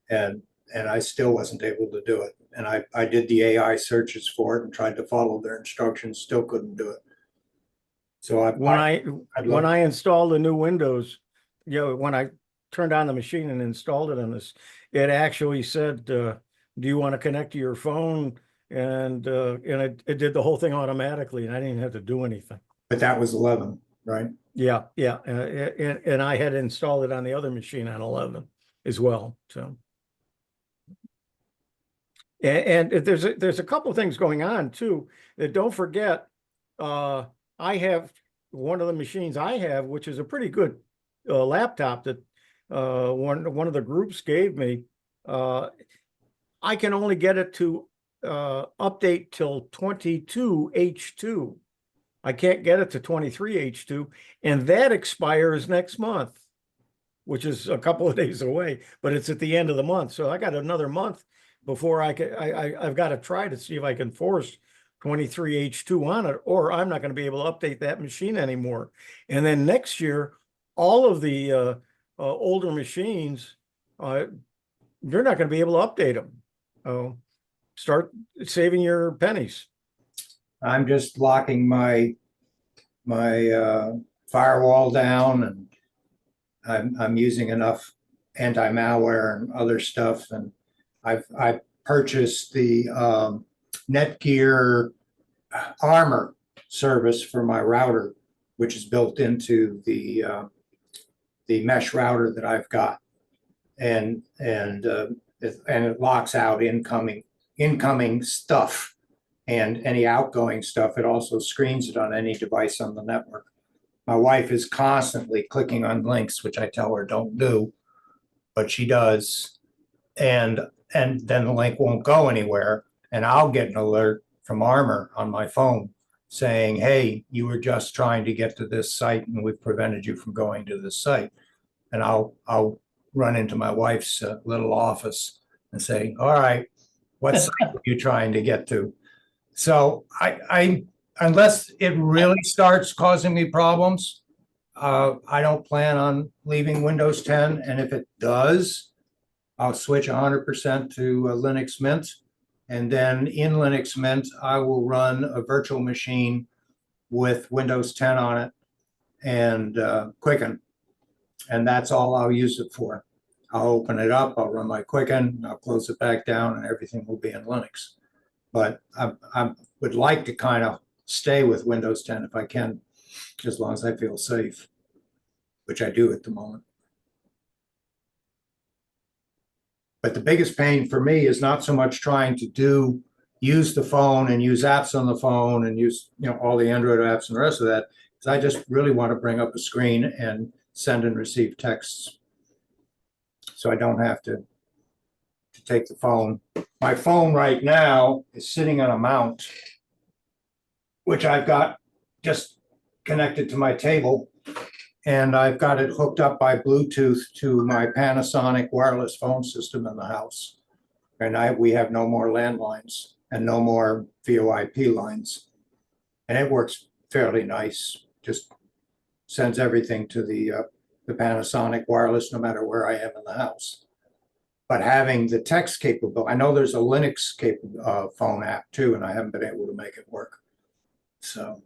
And I still wasn't able to do it. And I did the AI searches for it and tried to follow their instructions, still couldn't do it. So I'd When love- I installed the new Windows, when I turned on the machine and installed it on this, it actually said, do you want to connect to your phone? And it did the whole thing automatically, and I didn't have to do anything. But that was 11, right? Yeah, yeah, and I had installed it on the other machine on 11 as well, so. And there's a couple of things going on too, that don't forget, I have one of the machines I have, which is a pretty good laptop that one of the groups gave me. I can only get it to update till 22H2. I can't get it to 23H2, and that expires next month, which is a couple of days away, but it's at the end of the month. So I got another month before I've got to try to see if I can force 23H2 on it, or I'm not going to be able to update that machine anymore. And then next year, all of the older machines, you're not going to be able to update them. Start saving your pennies. I'm just locking my firewall down, and I'm using enough anti-malware and other stuff. And I purchased the Netgear Armor service for my router, which is built into the mesh router that I've got, and it locks out incoming stuff and any outgoing stuff. It also screens it on any device on the network. My wife is constantly clicking on links, which I tell her don't do, but she does, and then the link won't go anywhere, and I'll get an alert from Armor on my phone saying, hey, you were just trying to get to this site and we've prevented you from going to this site. And I'll run into my wife's little office and say, all right, what site are you trying to get to? So I unless it really starts causing me problems, I don't plan on leaving Windows 10. And if it does, I'll switch 100% to Linux Mint. And then in Linux Mint, I will run a virtual machine with Windows 10 on it and Quicken. And that's all I'll use it for. I'll open it up, I'll run my Quicken, I'll close it back down, and everything will be in Linux. But I would like to kind of stay with Windows 10 if I can, as long as I feel safe, which I do at the moment. But the biggest pain for me is not so much trying to use the phone and use apps on the phone and use all the Android apps and the rest of that, because I just really want to bring up a screen and send and receive texts. So I don't have to take the phone. My phone right now is sitting on a mount, which I've got just connected to my table. And I've got it hooked up by Bluetooth to my Panasonic wireless phone system in the house. And we have no more landlines and no more VoIP lines. And it works fairly nice. Just sends everything to the Panasonic wireless, no matter where I am in the house. But having the text capable, I know there's a Linux capable phone app too, and I haven't been able to make it work. So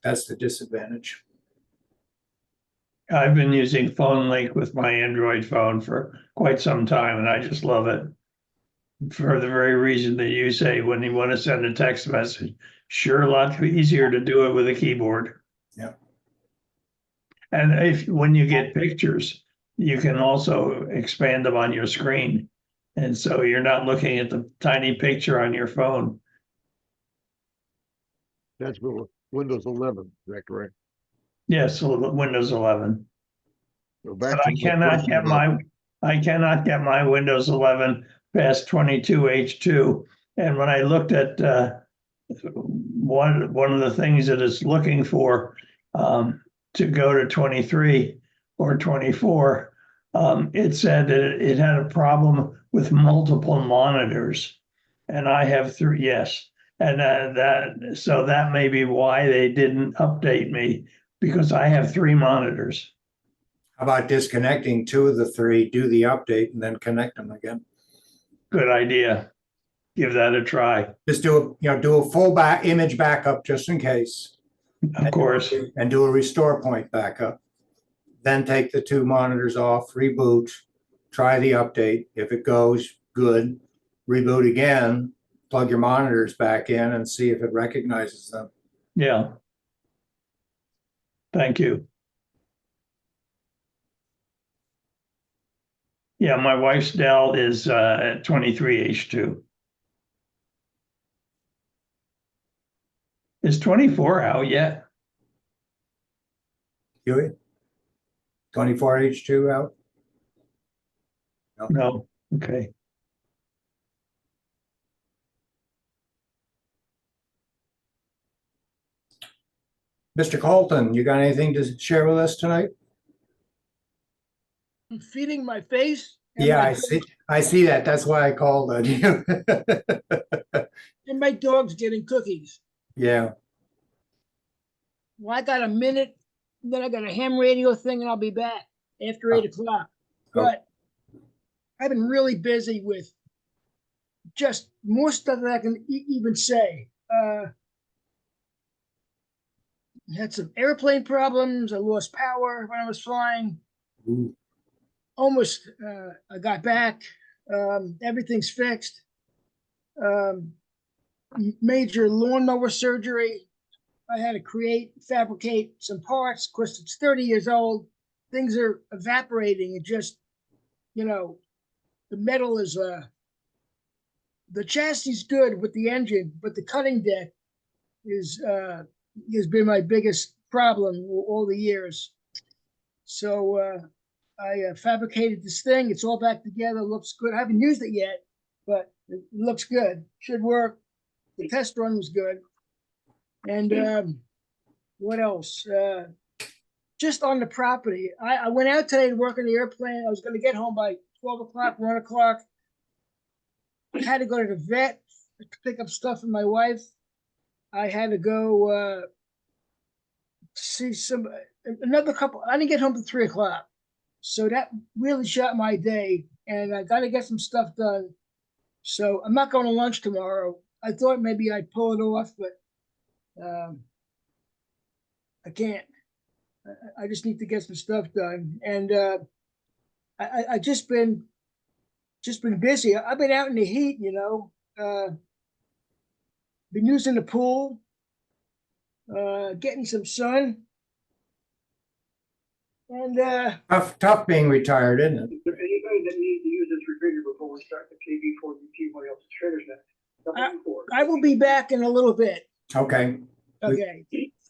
that's the disadvantage. I've been using PhoneLink with my Android phone for quite some time, and I just love it. For the very reason that you say, when you want to send a text message, sure, a lot easier to do it with a keyboard. Yeah. And when you get pictures, you can also expand them on your screen. And so you're not looking at the tiny picture on your phone. That's with Windows 11, is that correct? Yes, Windows 11. So back But to I my cannot question get about- my Windows 11 past 22H2. And when I looked at one of the things that it's looking for to go to 23 or 24, it said that it had a problem with multiple monitors. And I have 3, yes. And so that may be why they didn't update me, because I have 3 monitors. How about disconnecting 2 of the 3, do the update, and then connect them again? Good idea. Give that a try, Just do a full image backup just in case, of course. and do a restore point backup. Then take the 2 monitors off, reboot, try the update. If it goes good, reboot again, plug your monitors back in and see if it recognizes them. Yeah. Thank you. Yeah, my wife's Dell is at 23H2. Is 24 out yet? Huey? 24H2 out? No. Okay. Mr. Colton, you got anything to share with us tonight? I'm feeding my face. and Yeah, my I see that. That's why I called on you. And my dog's getting cookies. Yeah. Well, I got a minute, then I got a ham radio thing, and I'll be back after 8 o'clock. But I've been really busy with just more stuff than I can even say. Had some airplane problems. I lost power when I was flying. Ooh. Almost, I got back. Everything's fixed. Major lawnmower surgery. I had to fabricate some parts. Of course, it's 30 years old. Things are evaporating. It just, the metal is, the chassis is good with the engine, but the cutting deck has been my biggest problem all the years. So I fabricated this thing. It's all back together. Looks good. I haven't used it yet, but it looks good. Should work. The test run was good. And what else? Just on the property. I went out today to work on the airplane. I was going to get home by 12 o'clock, 1 o'clock. I had to go to the vet to pick up stuff for my wife. I had to go see another couple. I didn't get home till 3 o'clock. So that really shot my day. And I got to get some stuff done. So I'm not going to lunch tomorrow. I thought maybe I'd pull it off, but I can't. I just need to get some stuff done. And I just been busy. I've been out in the heat, been using the pool, getting some sun. And Tough being retired, isn't it? Is there anybody that needs to use this refrigerator before we start the KB4 anybody else's traders next? I will be back in a little bit. Okay. Okay.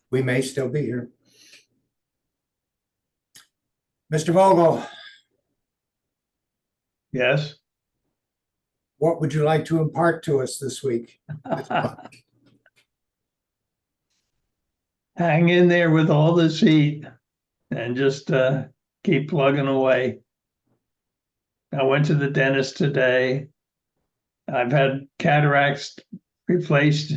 We may still be here. Mr. Vogel, Yes. what would you like to impart to us this week? Hang in there with all this heat and just keep plugging away. I went to the dentist today. I've had cataracts replaced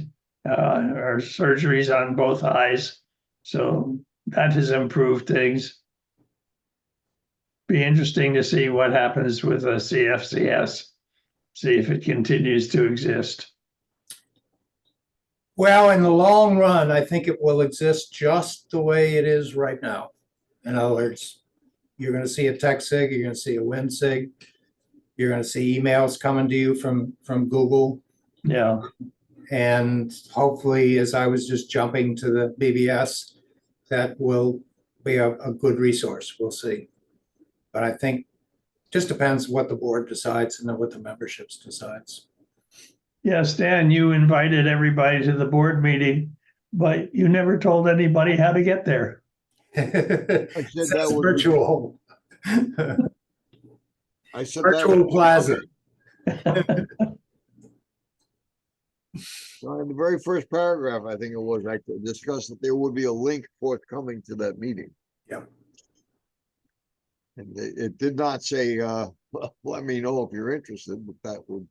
or surgeries on both eyes. So that has improved things. Be interesting to see what happens with a CFCS, see if it continues to exist. Well, in the long run, I think it will exist just the way it is right now. In other words, you're going to see a TechSIG, you're going to see a WinSig, you're going to see emails coming to you from Google. Yeah. And hopefully, as I was just jumping to the BBS, that will be a good resource. We'll see. But I think just depends what the board decides and then what the memberships decides. Yeah, Stan, you invited everybody to the board meeting, but you never told anybody how to get there. I said that was virtual. I said Virtual that was plaza. So in the very first paragraph, I think it was, I discussed that there would be a link forthcoming to that meeting. Yep. And it did not say, let me know if you're interested, but that would.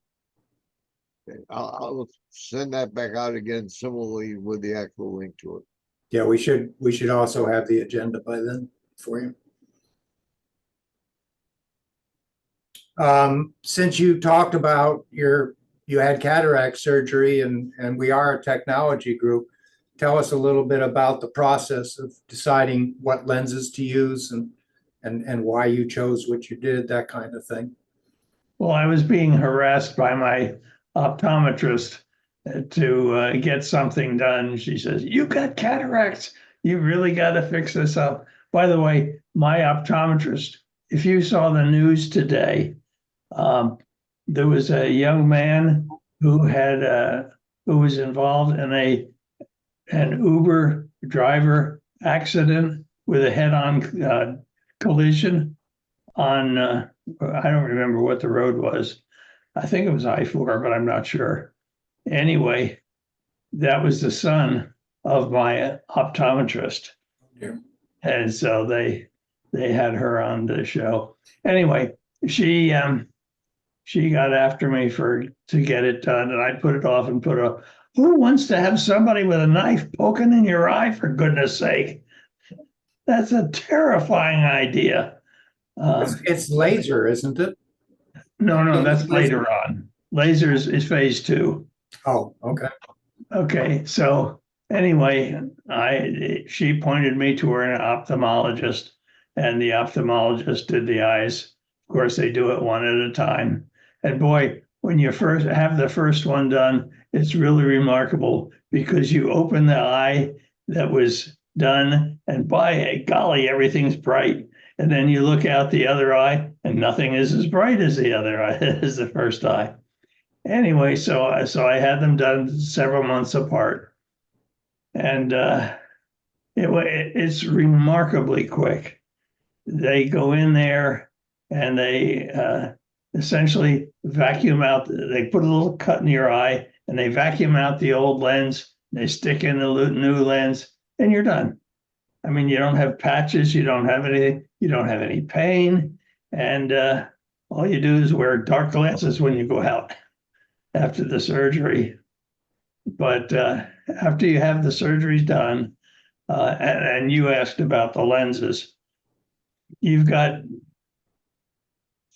Okay, I'll send that back out again similarly with the actual link to it. Yeah, we should also have the agenda by then for you. Since you talked about you had cataract surgery and we are a technology group, tell us a little bit about the process of deciding what lenses to use and why you chose what you did, that kind of thing. Well, I was being harassed by my optometrist to get something done. She says, "You got cataracts. You really got to fix this up." By the way, my optometrist, if you saw the news today, there was a young man who was involved in an Uber driver accident with a head-on collision on I don't remember what the road was. I think it was I-4, but I'm not sure. Anyway, that was the son of my optometrist. Yeah. And so they had her on the show. Anyway, she got after me to get it done, and I put it off and put a, who wants to have somebody with a knife poking in your eye, for goodness sake? That's a terrifying idea. It's laser, isn't it? No, that's later on. Lasers is phase 2. Oh, okay. Okay, so anyway, she pointed me to an ophthalmologist, and the ophthalmologist did the eyes. Of course, they do it one at a time. And boy, when you first have the first one done, it's really remarkable because you open the eye that was done, and by golly, everything's bright. And then you look out the other eye, and nothing is as bright as the other eye, as the first eye. Anyway, so I had them done several months apart, and it's remarkably quick. They go in there and they essentially vacuum out. They put a little cut in your eye, and they vacuum out the old lens. They stick in the new lens, and you're done. I mean, you don't have patches, you don't have anything, you don't have any pain, and all you do is wear dark glasses when you go out after the surgery. But after you have the surgeries done, and you asked about the lenses, you've got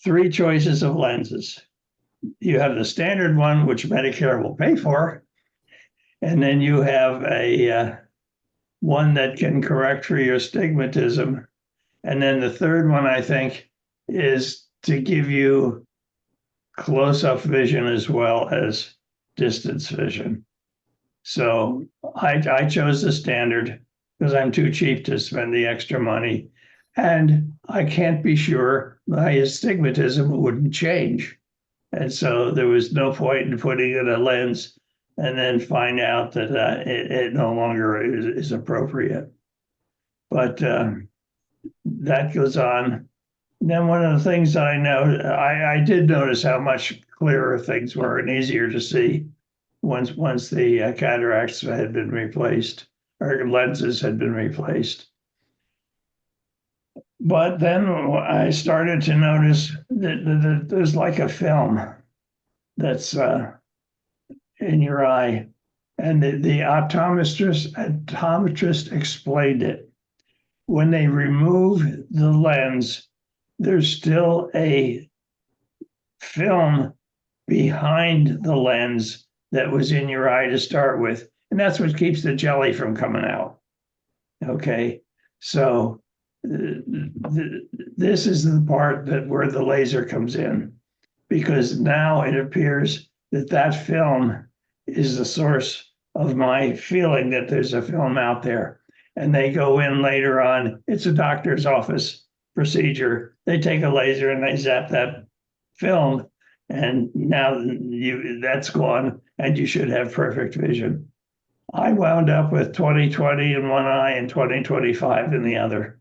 3 choices of lenses. You have the standard one, which Medicare will pay for, and then you have a one that can correct for your astigmatism. And then the third one, I think, is to give you close-up vision as well as distance vision. So I chose the standard because I'm too cheap to spend the extra money. And I can't be sure my astigmatism wouldn't change. And so there was no point in putting in a lens and then find out that it no longer is appropriate. But that goes on. And then one of the things that I did notice how much clearer things were and easier to see once the cataracts had been replaced or lenses had been replaced. But then I started to notice that there's like a film that's in your eye. And the optometrist explained it. When they remove the lens, there's still a film behind the lens that was in your eye to start with. And that's what keeps the jelly from coming out. Okay, so this is the part where the laser comes in, because now it appears that film is the source of my feeling that there's a film out there. And they go in later on, it's a doctor's office procedure. They take a laser and they zap that film, and now that's gone, and you should have perfect vision. I wound up with 20/20 in one eye and 20/25 in the other.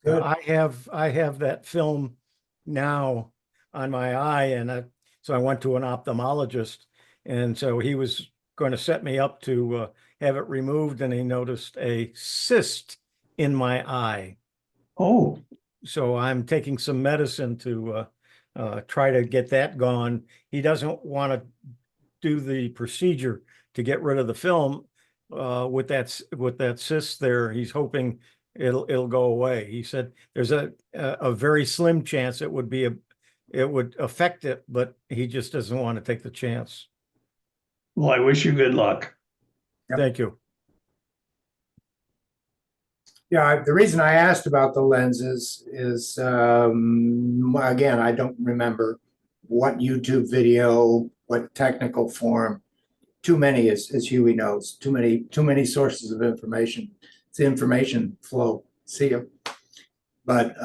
Good. I have that film now on my eye, and so I went to an ophthalmologist, And so he was going to set me up to have it removed, and he noticed a cyst in my eye. Oh, So I'm taking some medicine to try to get that gone. He doesn't want to do the procedure to get rid of the film with that cyst there. He's hoping it'll go away. He said there's a very slim chance it would affect it, but he just doesn't want to take the chance. well, I wish you good luck. Yep. Thank you. Yeah, the reason I asked about the lenses is, again, I don't remember what YouTube video, what technical form. Too many, as Huey knows, too many sources of information. It's information flow. See you. But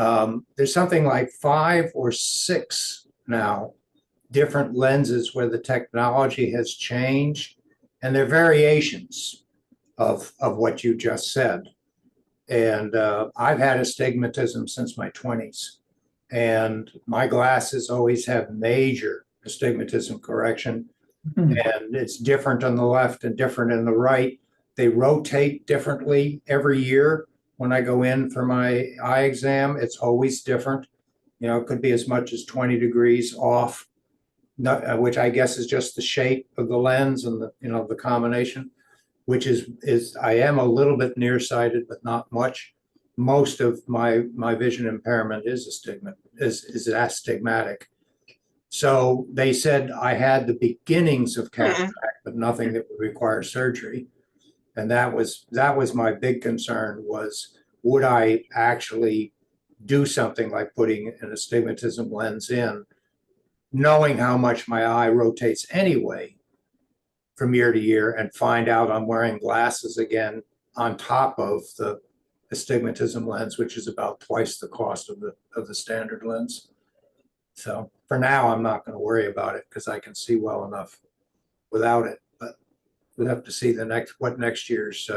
there's something like 5 or 6 now different lenses where the technology has changed, and they're variations of what you just said. And I've had astigmatism since my 20s, and my glasses always have major astigmatism correction, and it's different on the left and different in the right. They rotate differently every year. When I go in for my eye exam, it's always different. You know, it could be as much as 20 degrees off, which I guess is just the shape of the lens and the combination, which is I am a little bit nearsighted, but not much. Most of my vision impairment is astigmatic. So they said I had the beginnings of cataract, but nothing that would require surgery. And that was my big concern, was would I actually do something like putting an astigmatism lens in, knowing how much my eye rotates anyway from year to year, and find out I'm wearing glasses again on top of the astigmatism lens, which is about twice the cost of the standard lens. So for now, I'm not going to worry about it because I can see well enough without it. But we'll have to see what next year's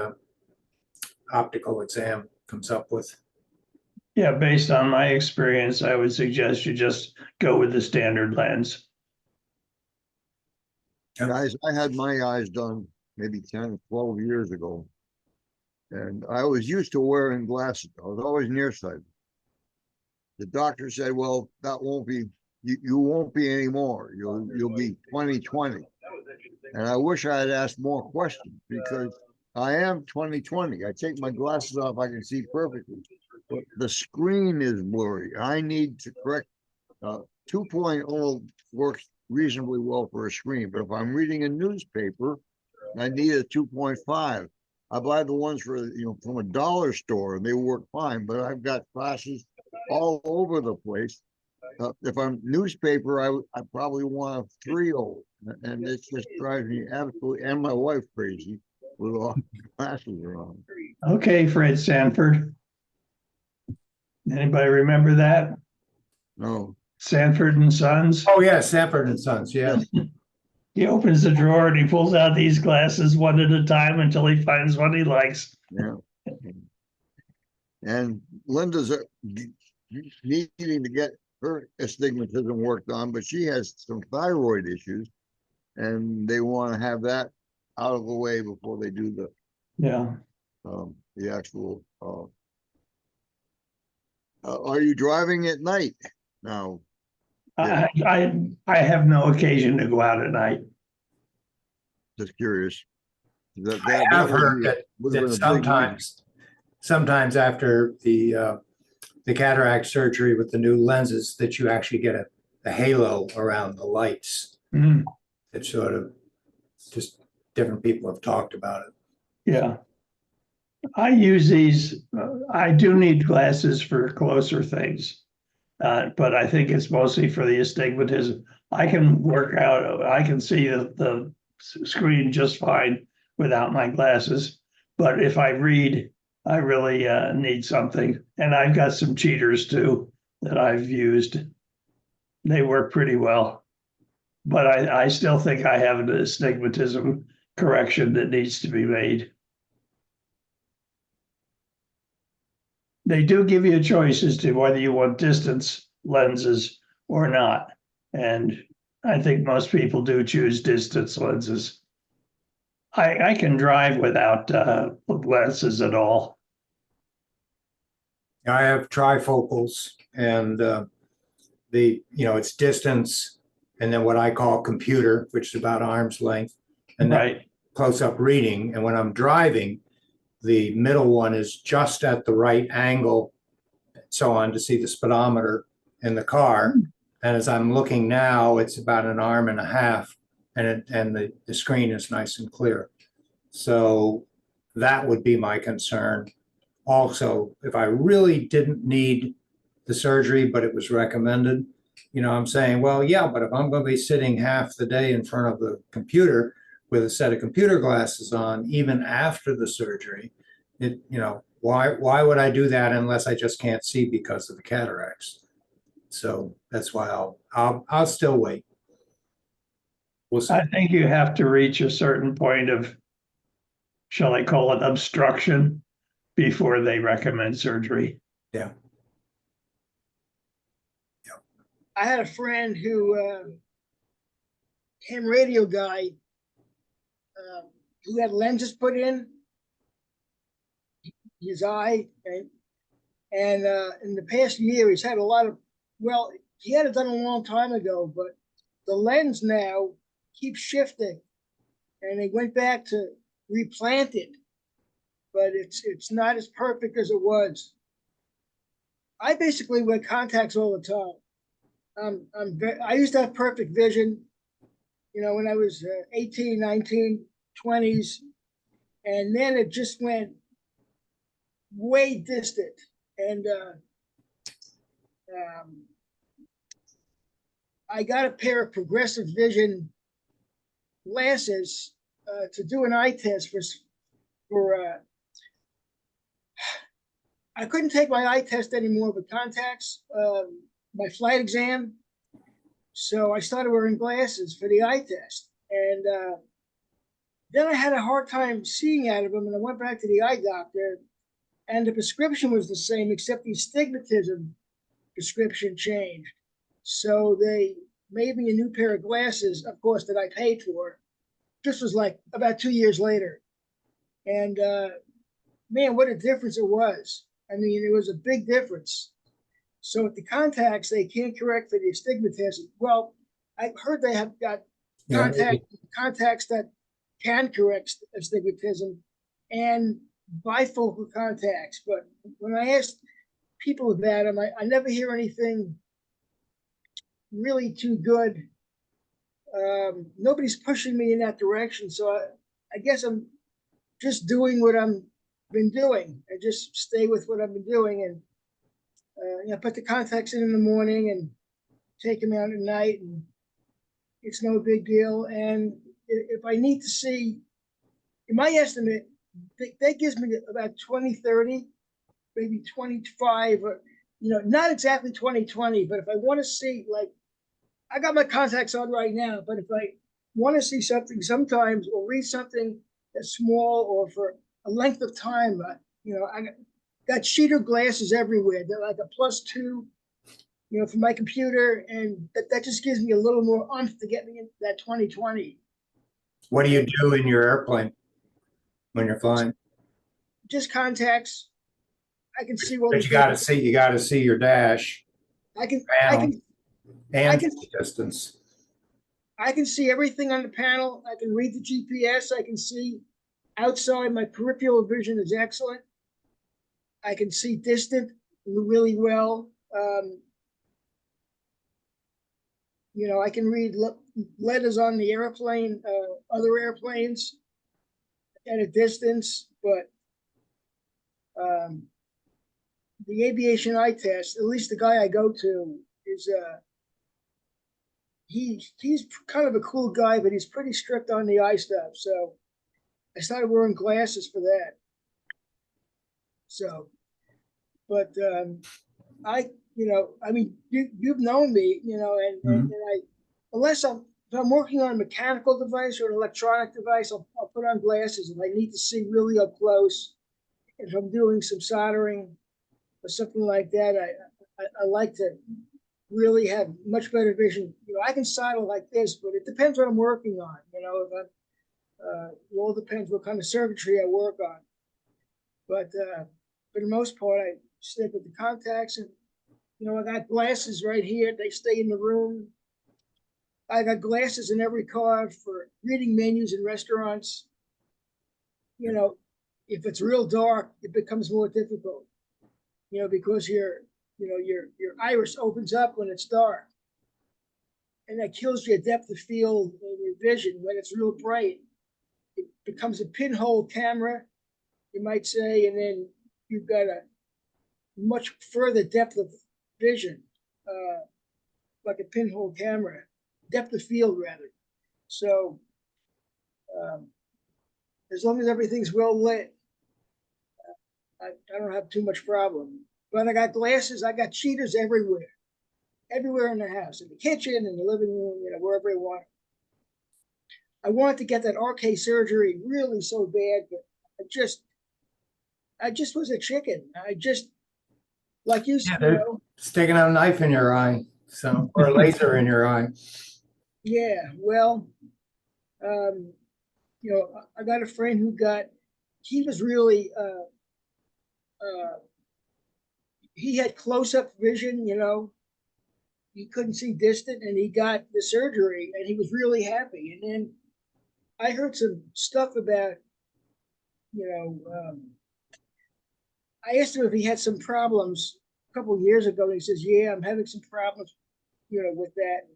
optical exam comes up with. Yeah, based on my experience, I would suggest you just go with the standard lens. Guys, I had my eyes done maybe 10, 12 years ago. And I was used to wearing glasses. I was always nearsighted. The doctor said, well, that won't be, you won't be anymore. You'll be 20/20. And I wish I had asked more questions, because I am 20/20. I take my glasses off, I can see perfectly. But the screen is blurry. I need to correct. 2.0 works reasonably well for a screen, but if I'm reading a newspaper, I need a 2.5. I buy the ones from a dollar store, and they work fine, but I've got glasses all over the place. If I'm newspaper, I probably want a 3.0, and it just drives me absolutely, and my wife, crazy with all glasses around. Okay, Fred Sanford. Anybody remember that? No. Sanford and Sons? Oh yeah, Sanford and Sons. Yeah. He opens the drawer and he pulls out these glasses one at a time until he finds what he likes. Yeah. And Linda's needing to get her astigmatism worked on, but she has some thyroid issues, and they want to have that out of the way before they do the actual. Are you driving at night now? I have no occasion to go out at night. Just curious. I have heard that sometimes after the cataract surgery with the new lenses, that you actually get a halo around the lights. It's sort of just different people have talked about it. Yeah. I use these. I do need glasses for closer things, but I think it's mostly for the astigmatism. I can work out. I can see the screen just fine without my glasses. But if I read, I really need something. And I've got some cheaters too that I've used. They work pretty well. But I still think I have an astigmatism correction that needs to be made. They do give you a choice as to whether you want distance lenses or not. And I think most people do choose distance lenses. I can drive without glasses at all. I have trifocals and it's distance and then what I call computer, which is about arm's length, and then Right. close-up reading. And when I'm driving, the middle one is just at the right angle, so on, to see the speedometer in the car. And as I'm looking now, it's about an arm and a half, and the screen is nice and clear. So that would be my concern. Also, if I really didn't need the surgery, but it was recommended, I'm saying, well, yeah, but if I'm going to be sitting half the day in front of the computer with a set of computer glasses on, even after the surgery, why would I do that unless I just can't see because of the cataracts? So that's why I'll still wait. We'll see. I think you have to reach a certain point of, shall I call it, obstruction before they recommend surgery. Yeah. I had a friend who, ham radio guy, who had lenses put in his eye, and in the past year, he's had a lot of, well, he had it done a long time ago, but the lens now keeps shifting, and they went back to replant it, but it's not as perfect as it was. I basically wear contacts all the time. I used to have perfect vision, when I was 18, 19, 20s, and then it just went way distant. And I got a pair of progressive vision glasses to do an eye test for I couldn't take my eye test anymore with contacts, my flight exam. So I started wearing glasses for the eye test. And then I had a hard time seeing out of them. And I went back to the eye doctor, and the prescription was the same, except the astigmatism prescription changed. So they made me a new pair of glasses, of course, that I paid for. This was like about 2 years later. And man, what a difference it was. I mean, it was a big difference. So with the contacts, they can't correct for the astigmatism. Well, I heard they have got contacts that can correct astigmatism and bifocal contacts. But when I asked people about them, I never hear anything really too good. Nobody's pushing me in that direction. So I guess I'm just doing what I've been doing. I just stay with what I've been doing, and put the contacts in the morning and take them out at night, and it's no big deal. And if I need to see, in my estimate, that gives me about 20/30, maybe 25, or, not exactly 20/20, but if I want to see, like, I got my contacts on right now, but if I want to see something sometimes or read something that's small or for a length of time, I got cheater glasses everywhere. They're like a +2, for my computer, and that just gives me a little more oomph to get me into that 20/20. What do you do in your airplane when you're flying? Just contacts. I can see what But you got to see your dash I can and can- distance. I can see everything on the panel. I can read the GPS. I can see outside. My peripheral vision is excellent. I can see distant really well. I can read letters on the airplane, other airplanes at a distance, but the aviation eye test, at least the guy I go to, is he's kind of a cool guy, but he's pretty strict on the eye stuff. So I started wearing glasses for that. So, but you've known me, and unless if I'm working on a mechanical device or an electronic device, I'll put on glasses if I need to see really up close. If I'm doing some soldering or something like that, I like to really have much better vision. I can sidle like this, but it depends what I'm working on. If it all depends what kind of circuitry I work on. But for the most part, I stick with the contacts, and I got glasses right here. They stay in the room. I got glasses in every car for reading menus in restaurants. If it's real dark, it becomes more difficult. Because your iris opens up when it's dark, and that kills your depth of field and your vision. When it's real bright, it becomes a pinhole camera, you might say, and then you've got a much further depth of vision, like a pinhole camera, depth of field rather. So as long as everything's well lit, I don't have too much problem. But I got glasses, I got cheaters everywhere in the house, in the kitchen, in the living room, wherever I want. I wanted to get that RK surgery really so bad, but I just was a chicken. I just, like you said, they're sticking a knife in your eye, or a laser in your eye. Yeah, well, I got a friend he was really, he had close-up vision, he couldn't see distant, and he got the surgery, and he was really happy. And then I heard some stuff about, I asked him if he had some problems a couple of years ago, and he says, "Yeah, I'm having some problems, with that."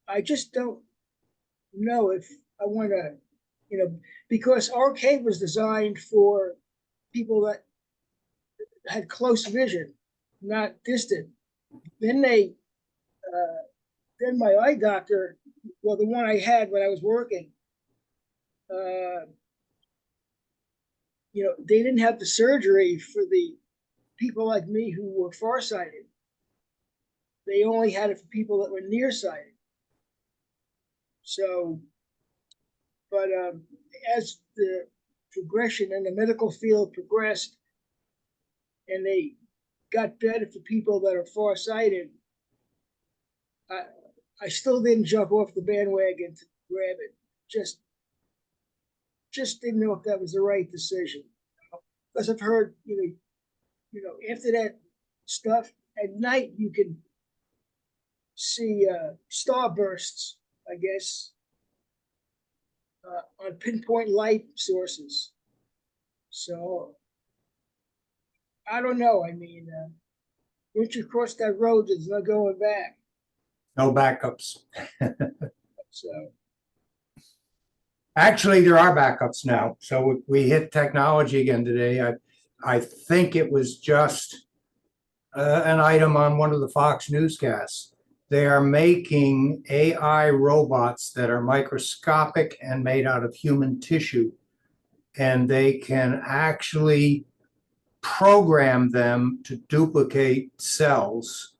I just don't know if I want to, because RK was designed for people that had close vision, not distant. Then then my eye doctor, well, the one I had when I was working, they didn't have the surgery for the people like me who were farsighted. They only had it for people that were nearsighted. So, but as the progression in the medical field progressed, and they got better for people that are farsighted, I still didn't jump off the bandwagon to grab it. Just didn't know if that was the right decision. Because I've heard, after that stuff at night, you can see starbursts, I guess, on pinpoint light sources. So I don't know. I mean, once you cross that road, there's no going back. No backups. So Actually, there are backups now. So we hit technology again today. I think it was just an item on one of the Fox newscasts. They are making AI robots that are microscopic and made out of human tissue. And they can actually program them to duplicate cells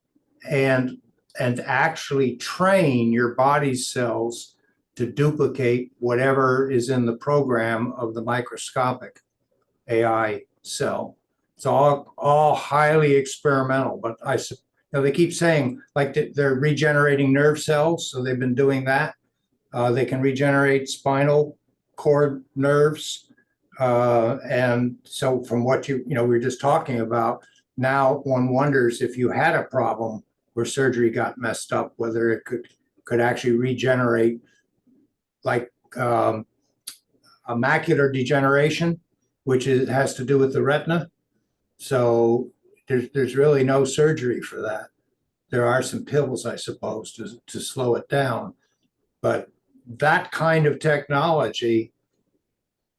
and actually train your body's cells to duplicate whatever is in the program of the microscopic AI cell. It's all highly experimental, but they keep saying like they're regenerating nerve cells, so they've been doing that. They can regenerate spinal cord nerves, and so from what we were just talking about, now one wonders if you had a problem where surgery got messed up, whether it could actually regenerate, like a macular degeneration, which has to do with the retina. So there's really no surgery for that. There are some pills, I suppose, to slow it down. But that kind of technology,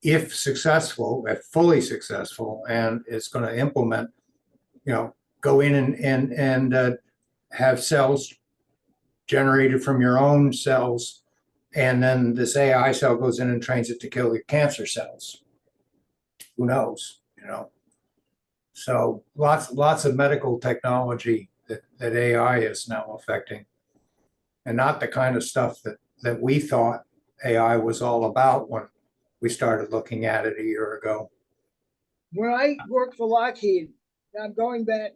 if successful, if fully successful, and it's going to implement, go in and have cells generated from your own cells, and then this AI cell goes in and trains it to kill your cancer cells. Who knows, So lots of medical technology that AI is now affecting, and not the kind of stuff that we thought AI was all about when we started looking at it a year ago. when I worked for Lockheed, I'm going back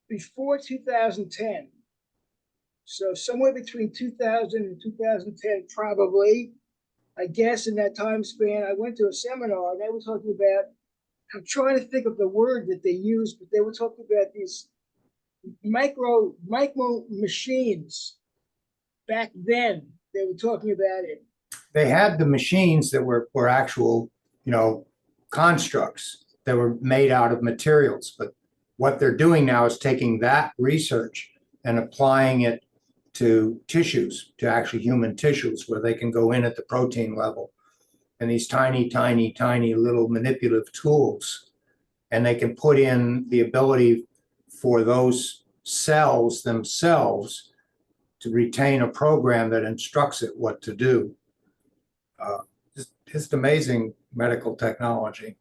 before 2010. So somewhere between 2000 and 2010, probably, I guess in that time span, I went to a seminar and they were talking about, I'm trying to think of the word that they used, but they were talking about these micro machines. Back then, they were talking about it. They had the machines that were actual, constructs that were made out of materials. But what they're doing now is taking that research and applying it to tissues, to actually human tissues, where they can go in at the protein level. And these tiny, tiny, tiny little manipulative tools. And they can put in the ability for those cells themselves to retain a program that instructs it what to do. Just amazing medical technology.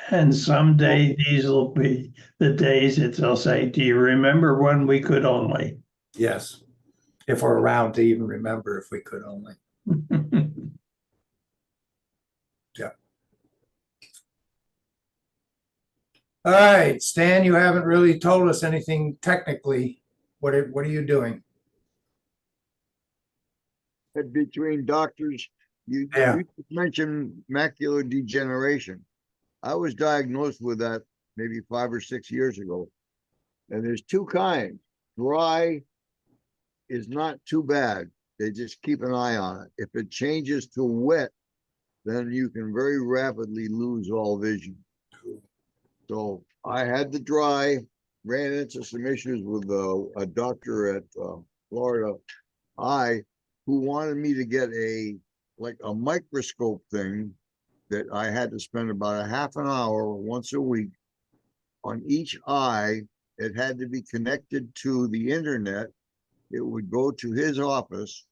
And someday these will be the days that they'll say, do you remember when we could only? Yes, if we're around to even remember, if we could only. Yeah. All right, Stan, you haven't really told us anything technically. What are you doing? Between doctors, you mentioned macular degeneration. I was diagnosed with that maybe 5 or 6 years ago. And there's two kinds. Dry is not too bad. They just keep an eye on it. If it changes to wet, then you can very rapidly lose all vision. So I had the dry, ran into some issues with a doctor at Florida Eye who wanted me to get a microscope thing that I had to spend about a half an hour once a week on each eye. It had to be connected to the internet. It would go to his office.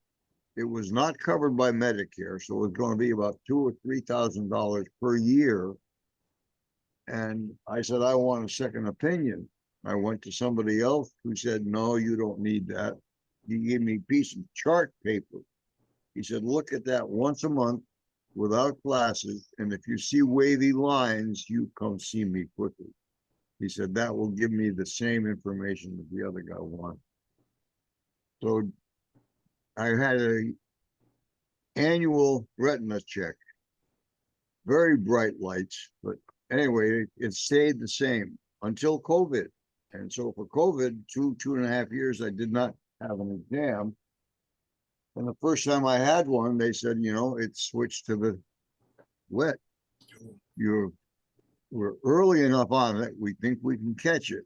It was not covered by Medicare, so it was going to be about $2,000 or $3,000 per year. And I said, I want a second opinion. I went to somebody else who said, no, you don't need that. He gave me a piece of chart paper. He said, look at that once a month without glasses. And if you see wavy lines, you come see me quickly. He said, that will give me the same information that the other guy wanted. So I had an annual retina check. Very bright lights, but anyway, it stayed the same until COVID. And so for COVID, 2.5 years, I did not have an exam. And the first time I had one, they said, it switched to the wet. We're early enough on it, we think we can catch it.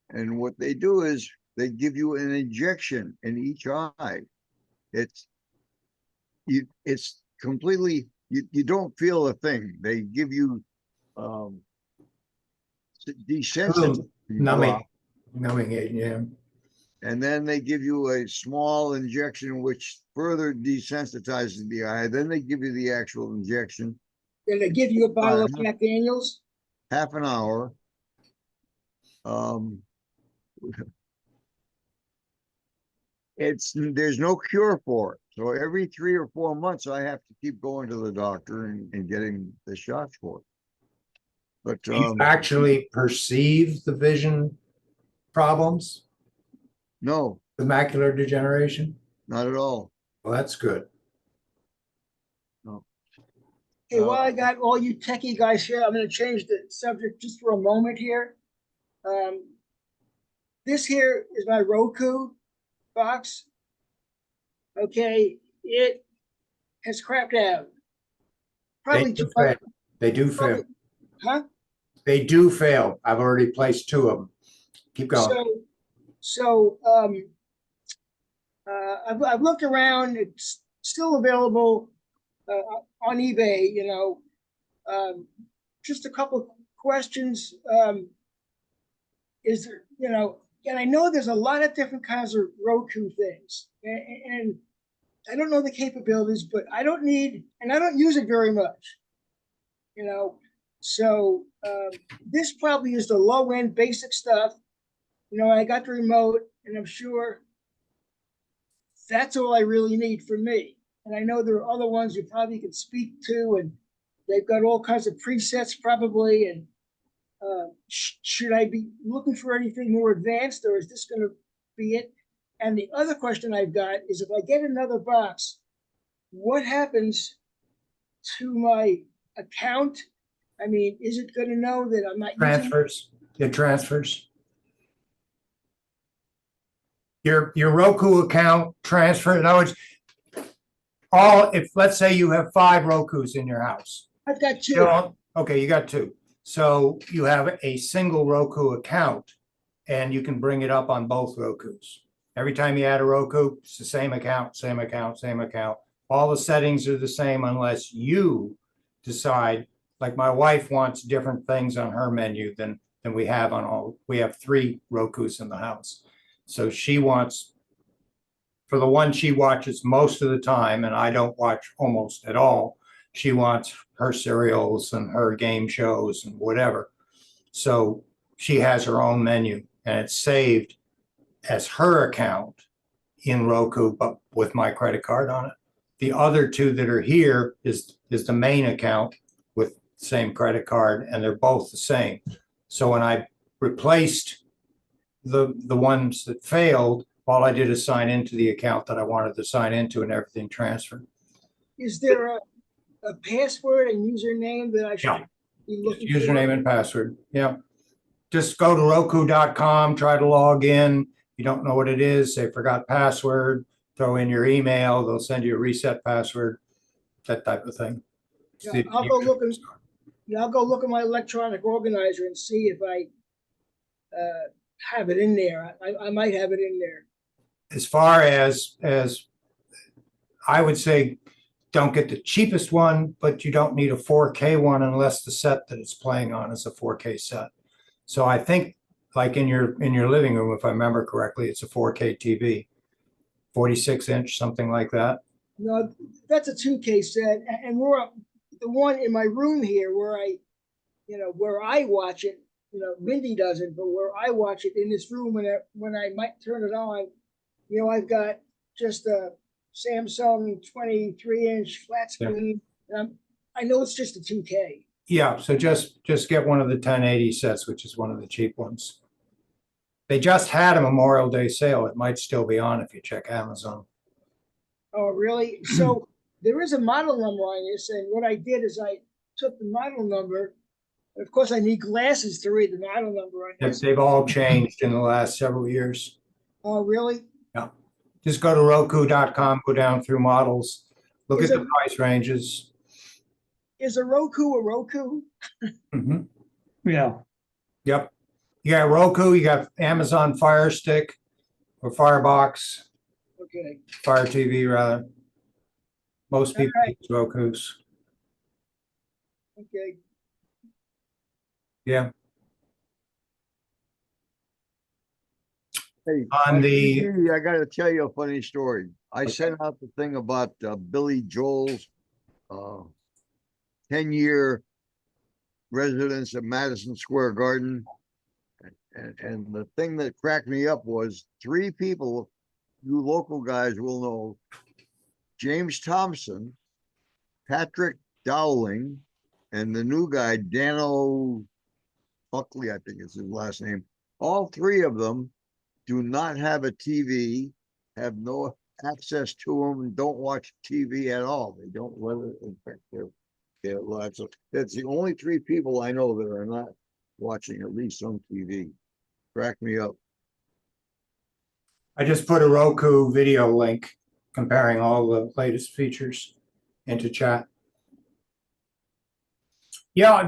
And what they do is they give you an injection in each eye. It's completely, you don't feel a thing. They give you desensitizing Numbing it, yeah. And then they give you a small injection which further desensitizes the eye. Then they give you the actual injection. Then they give you a bottle of Jack Daniels. Half an hour. There's no cure for it. So every 3 or 4 months, I have to keep going to the doctor and getting the shots for it. But you actually perceive the vision problems? No. The macular degeneration? Not at all. Well, that's good. No. Okay, while I got all you techie guys here, I'm going to change the subject just for a moment here. This here is my Roku box. Okay, it has crapped out. Probably They do fail. They do fail. Huh? They do fail. I've already placed 2 of them. Keep going. So I've looked around. It's still available on eBay. Just a couple of questions. Is there, and I know there's a lot of different kinds of Roku things, and I don't know the capabilities, but I don't need, and I don't use it very much. So this probably is the low end basic stuff. I got the remote, and I'm sure that's all I really need for me. And I know there are other ones you probably could speak to, and they've got all kinds of presets probably. And Should I be looking for anything more advanced, or is this going to be it? And the other question I've got is, if I get another box, what happens to my account? I mean, is it going to know that I'm not using? Transfers, it transfers. Your Roku account transfer, in other words, if, let's say you have 5 Rokus in your house. I've got 2. Okay, you got 2. So you have a single Roku account and you can bring it up on both Rokus. Every time you add a Roku, it's the same account, same account, same account. All the settings are the same unless you decide, like my wife wants different things on her menu than we have on all. We have 3 Rokus in the house. So she wants, for the one she watches most of the time, and I don't watch almost at all, she wants her serials and her game shows and whatever. So she has her own menu and it's saved as her account in Roku, but with my credit card on it. The other 2 that are here is the main account with the same credit card, and they're both the same. So when I replaced the ones that failed, all I did is sign into the account that I wanted to sign into and everything transferred. Is there a password and username that I should Yeah. be looking for? Username and password. Yeah. Just go to roku.com, try to log in. You don't know what it is, say forgot password, throw in your email, they'll send you a reset password, that type of thing. Yeah, I'll go look at my electronic organizer and see if I have it in there. I might have it in there. As far as I would say, don't get the cheapest one, but you don't need a 4K one unless the set that it's playing on is a 4K set. So I think, like in your living room, if I remember correctly, it's a 4K TV, 46-inch, something like that. No, that's a 2K set, and we're the one in my room here where I watch it. Mindy doesn't, but where I watch it in this room, when I might turn it on, I've got just a Samsung 23-inch flat screen. Yeah. I know it's just a 2K. Yeah, so just get one of the 1080 sets, which is one of the cheap ones. They just had a Memorial Day sale. It might still be on if you check Amazon. Oh, really? So there is a model number on this, and what I did is I took the model number. Of course, I need glasses to read the model number on this. They've all changed in the last several years. Oh, really? Yeah. Just go to roku.com, go down through models, look at the price ranges. Is a Roku a Roku? Mm-hmm. Yeah. Yep. You got Roku, you got Amazon Fire Stick or Firebox. Okay. Fire TV, rather. Most people use Rokus. Okay. Yeah. Hey, On the I got to tell you a funny story. I sent out the thing about Billy Joel's 10-year residence at Madison Square Garden. And the thing that cracked me up was 3 people, you local guys will know, James Thompson, Patrick Dowling, and the new guy, Dano Buckley, I think is his last name. All 3 of them do not have a TV, have no access to them, and don't watch TV at all. They don't, in fact, they're lots of, that's the only 3 people I know that are not watching at least some TV. Crack me up. I just put a Roku video link comparing all the latest features into chat. Yeah,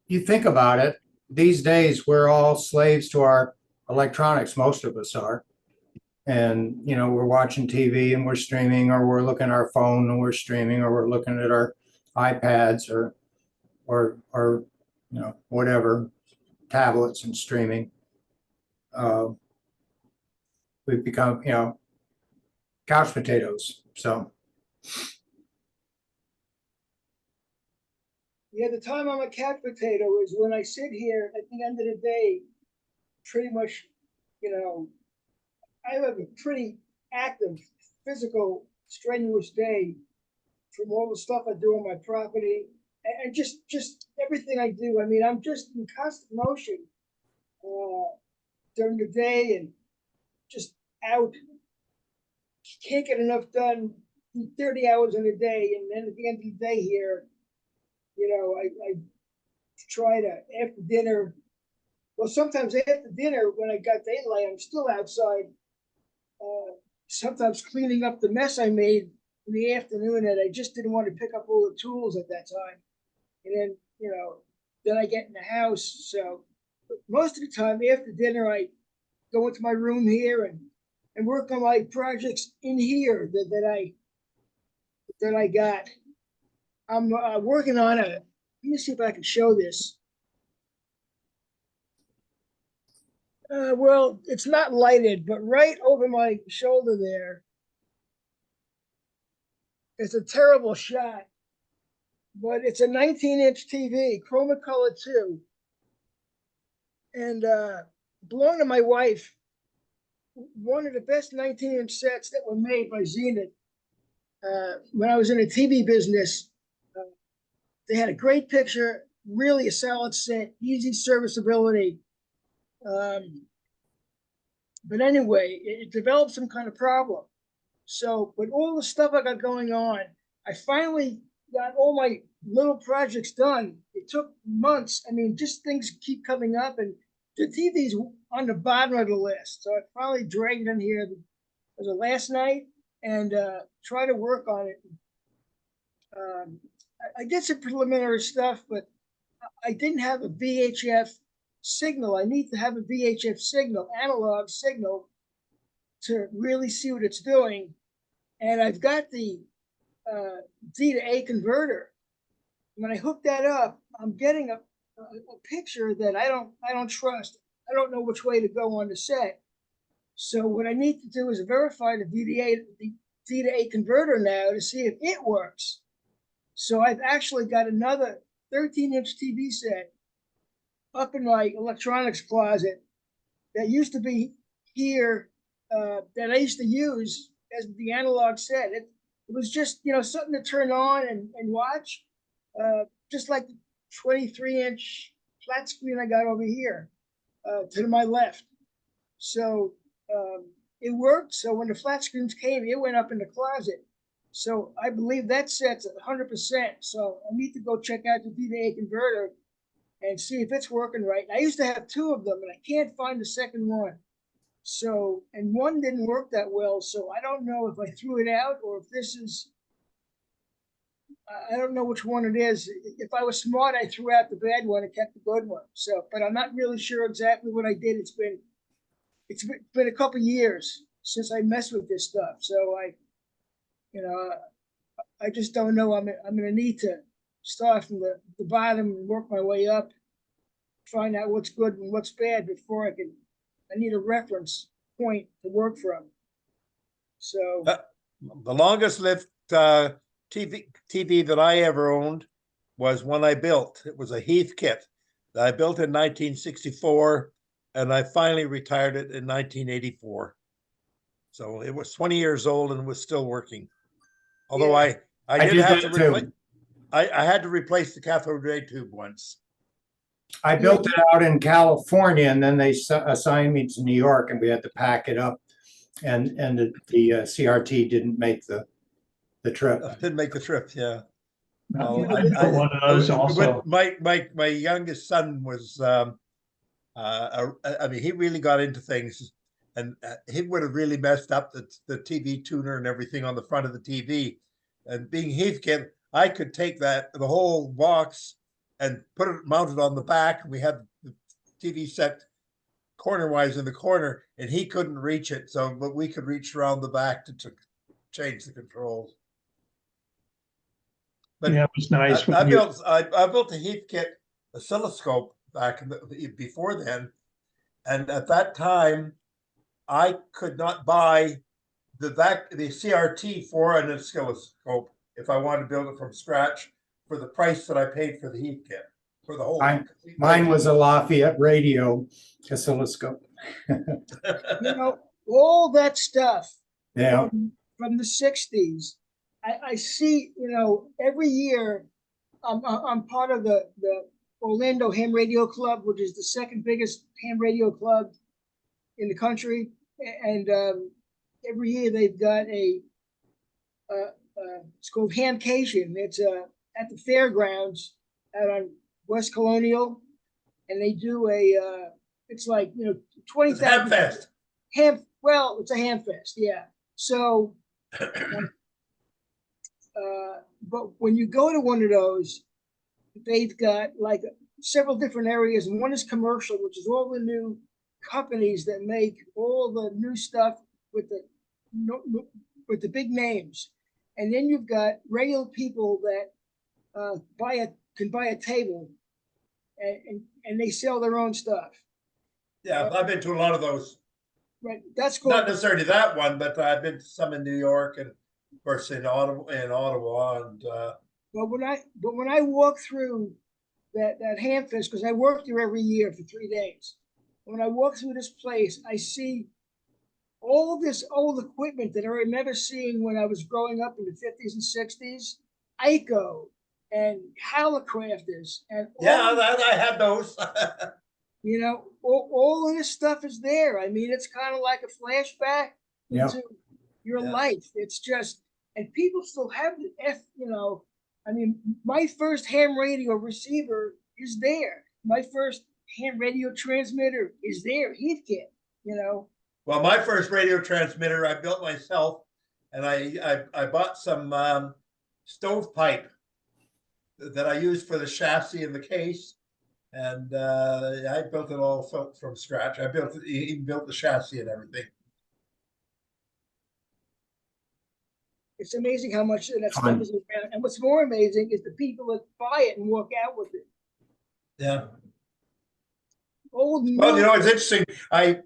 you think about it. These days, we're all slaves to our electronics. Most of us are. And, we're watching TV and we're streaming, or we're looking at our phone and we're streaming, or we're looking at our iPads or whatever, tablets and streaming. We've become, couch potatoes. So. Yeah, the time I'm a couch potato is when I sit here at the end of the day, pretty much, I have a pretty active, physical, strenuous day from all the stuff I do on my property and just everything I do. I mean, I'm just in constant motion during the day and just out. Can't get enough done. 30 hours in a day, and then at the end of the day here, I try to after dinner. Well, sometimes after dinner when I got daylight, I'm still outside. Sometimes cleaning up the mess I made in the afternoon, and I just didn't want to pick up all the tools at that time. And then, then I get in the house. So most of the time after dinner, I go into my room here and work on my projects in here that I got. I'm working on let me see if I can show this. Well, it's not lighted, but right over my shoulder there, it's a terrible shot, but it's a 19-inch TV, Chroma Color 2. And belonged to my wife, one of the best 19-inch sets that were made by Zenith. When I was in the TV business, they had a great picture, really a solid set, easy serviceability. But anyway, it developed some kind of problem. So with all the stuff I got going on, I finally got all my little projects done. It took months. I mean, just things keep coming up, and the TV's on the bottom of the list. So I finally dragged it in here. Was it last night? And try to work on it. I did some preliminary stuff, but I didn't have a VHF signal. I need to have a VHF signal, analog signal, to really see what it's doing. And I've got the D to A converter. When I hook that up, I'm getting a picture that I don't trust. I don't know which way to go on the set. So what I need to do is verify the D to A converter now to see if it works. So I've actually got another 13-inch TV set up in my electronics closet that used to be here, that I used to use as the analog set. It was just, something to turn on and watch, just like the 23-inch flat screen I got over here to my left. So it worked. So when the flat screens came, it went up in the closet. So I believe that set's at 100%. So I need to go check out the D-to-A converter and see if it's working right. I used to have two of them, and I can't find the second one. So, and one didn't work that well. So I don't know if I threw it out or if this is, I don't know which one it is. If I was smart, I threw out the bad one and kept the good one. So, but I'm not really sure exactly what I did. It's been a couple years since I messed with this stuff. So I just don't know. I'm going to need to start from the bottom and work my way up, find out what's good and what's bad before I need a reference point to work from. So the longest lived TV that I ever owned was one I built. It was a Heath kit that I built in 1964, and I finally retired it in 1984. So it was 20 years old and was still working. Although I did have to replace. I had to replace the cathode ray tube once. I built it out in California, and then they assigned me to New York, and we had to pack it up. And the CRT didn't make the trip. Didn't make the trip, yeah. Well, I built one of those also. My youngest son was, I mean, he really got into things, and he would have really messed up the TV tuner and everything on the front of the TV. And being Heathkit, I could take the whole box and put it mounted on the back. We had the TV set corner-wise in the corner, and he couldn't reach it. So, but we could reach around the back to change the controls. But yeah, it was nice. I built a Heathkit oscilloscope back before then, and at that time, I could not buy the CRT for an oscilloscope if I wanted to build it from scratch for the price that I paid for the Heathkit for the whole. Mine was a Lafayette radio oscilloscope. All that stuff. Yeah. From the 60s. I see, every year I'm part of the Orlando Ham Radio Club, which is the second biggest ham radio club in the country. And every year they've got it's called Hamcation. It's at the fairgrounds out on West Colonial, and they do it's like 20,000 Ham Fest. Well, it's a ham fest, yeah. So, but when you go to one of those, they've got like several different areas, and one is commercial, which is all the new companies that make all the new stuff with the big names. And then you've got regular people that can buy a table, and they sell their own stuff. Yeah, I've been to a lot of those. Right, that's cool. Not necessarily that one, but I've been to some in New York and of course in Ottawa, and But when I walk through that ham fest, because I work there every year for 3 days, when I walk through this place, I see all this old equipment that I remember seeing when I was growing up in the 50s and 60s, Ico and Hallicrafters, and I had those. all of this stuff is there. I mean, it's kind of like a flashback into your life. It's just, and people still have the I mean, my first ham radio receiver is there. My first ham radio transmitter is there. Heathkit, Well, my first radio transmitter I built myself, and I bought some stovepipe that I used for the chassis and the case, and I built it all from scratch. I even built the chassis and everything. It's amazing how much that stuff is around. And what's more amazing is the people that buy it and walk out with it. Yeah. Well, it's interesting. I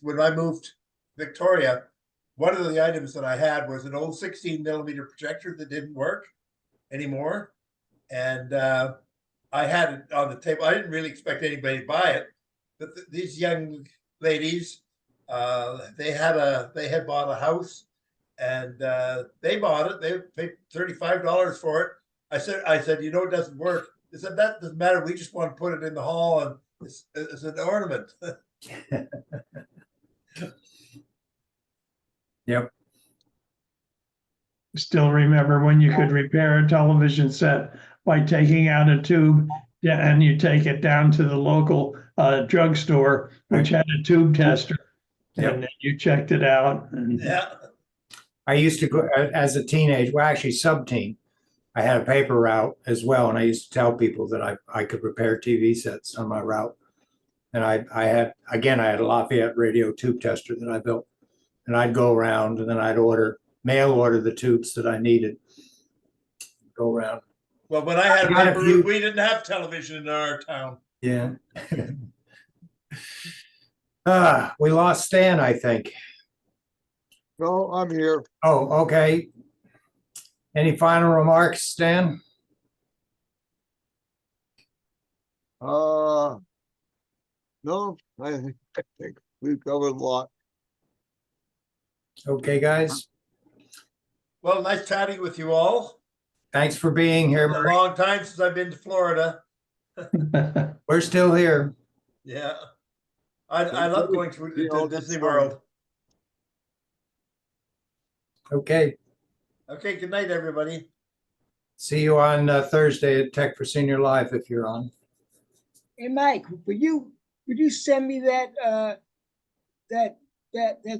when I moved to Victoria, one of the items that I had was an old 16mm projector that didn't work anymore, and I had it on the table. I didn't really expect anybody to buy it, but these young ladies, they had bought a house, and they bought it. They paid $35 for it. I said, it doesn't work. They said, that doesn't matter. We just want to put it in the hall, and it's an ornament. Yep. Still remember when you could repair a television set by taking out a tube, and you take it down to the local drugstore, which had a tube tester, and then you checked it out. And I used to go as a teenager, well, actually sub-teen, I had a paper route as well, and I used to tell people that I could repair TV sets on my route. And I had a Lafayette radio tube tester that I built, and I'd go around, and then I'd mail order the tubes that I needed. Go around. Well, when I had paper route, we didn't have television in our town. Yeah. We lost Stan, I think. No, I'm here. Oh, okay. Any final remarks, Stan? No, I think we've covered a lot. Okay, guys. Well, nice chatting with you all. Thanks for being here. It's a long time since I've been to Florida. We're still here. Yeah. I love going to Disney World. Okay. Okay, good night, everybody. See you on Thursday at Tech for Senior Live if you're on. Hey, Mike, would you send me that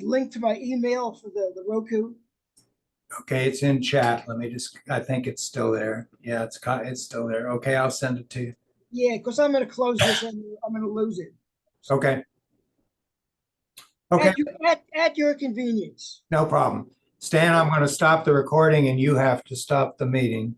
link to my email for the Roku? Okay, it's in chat. I think it's still there. Yeah, it's still there. Okay, I'll send it to you. Yeah, because I'm going to close this and I'm going to lose it. Okay. Okay. At your convenience. No problem. Stan, I'm going to stop the recording and you have to stop the meeting.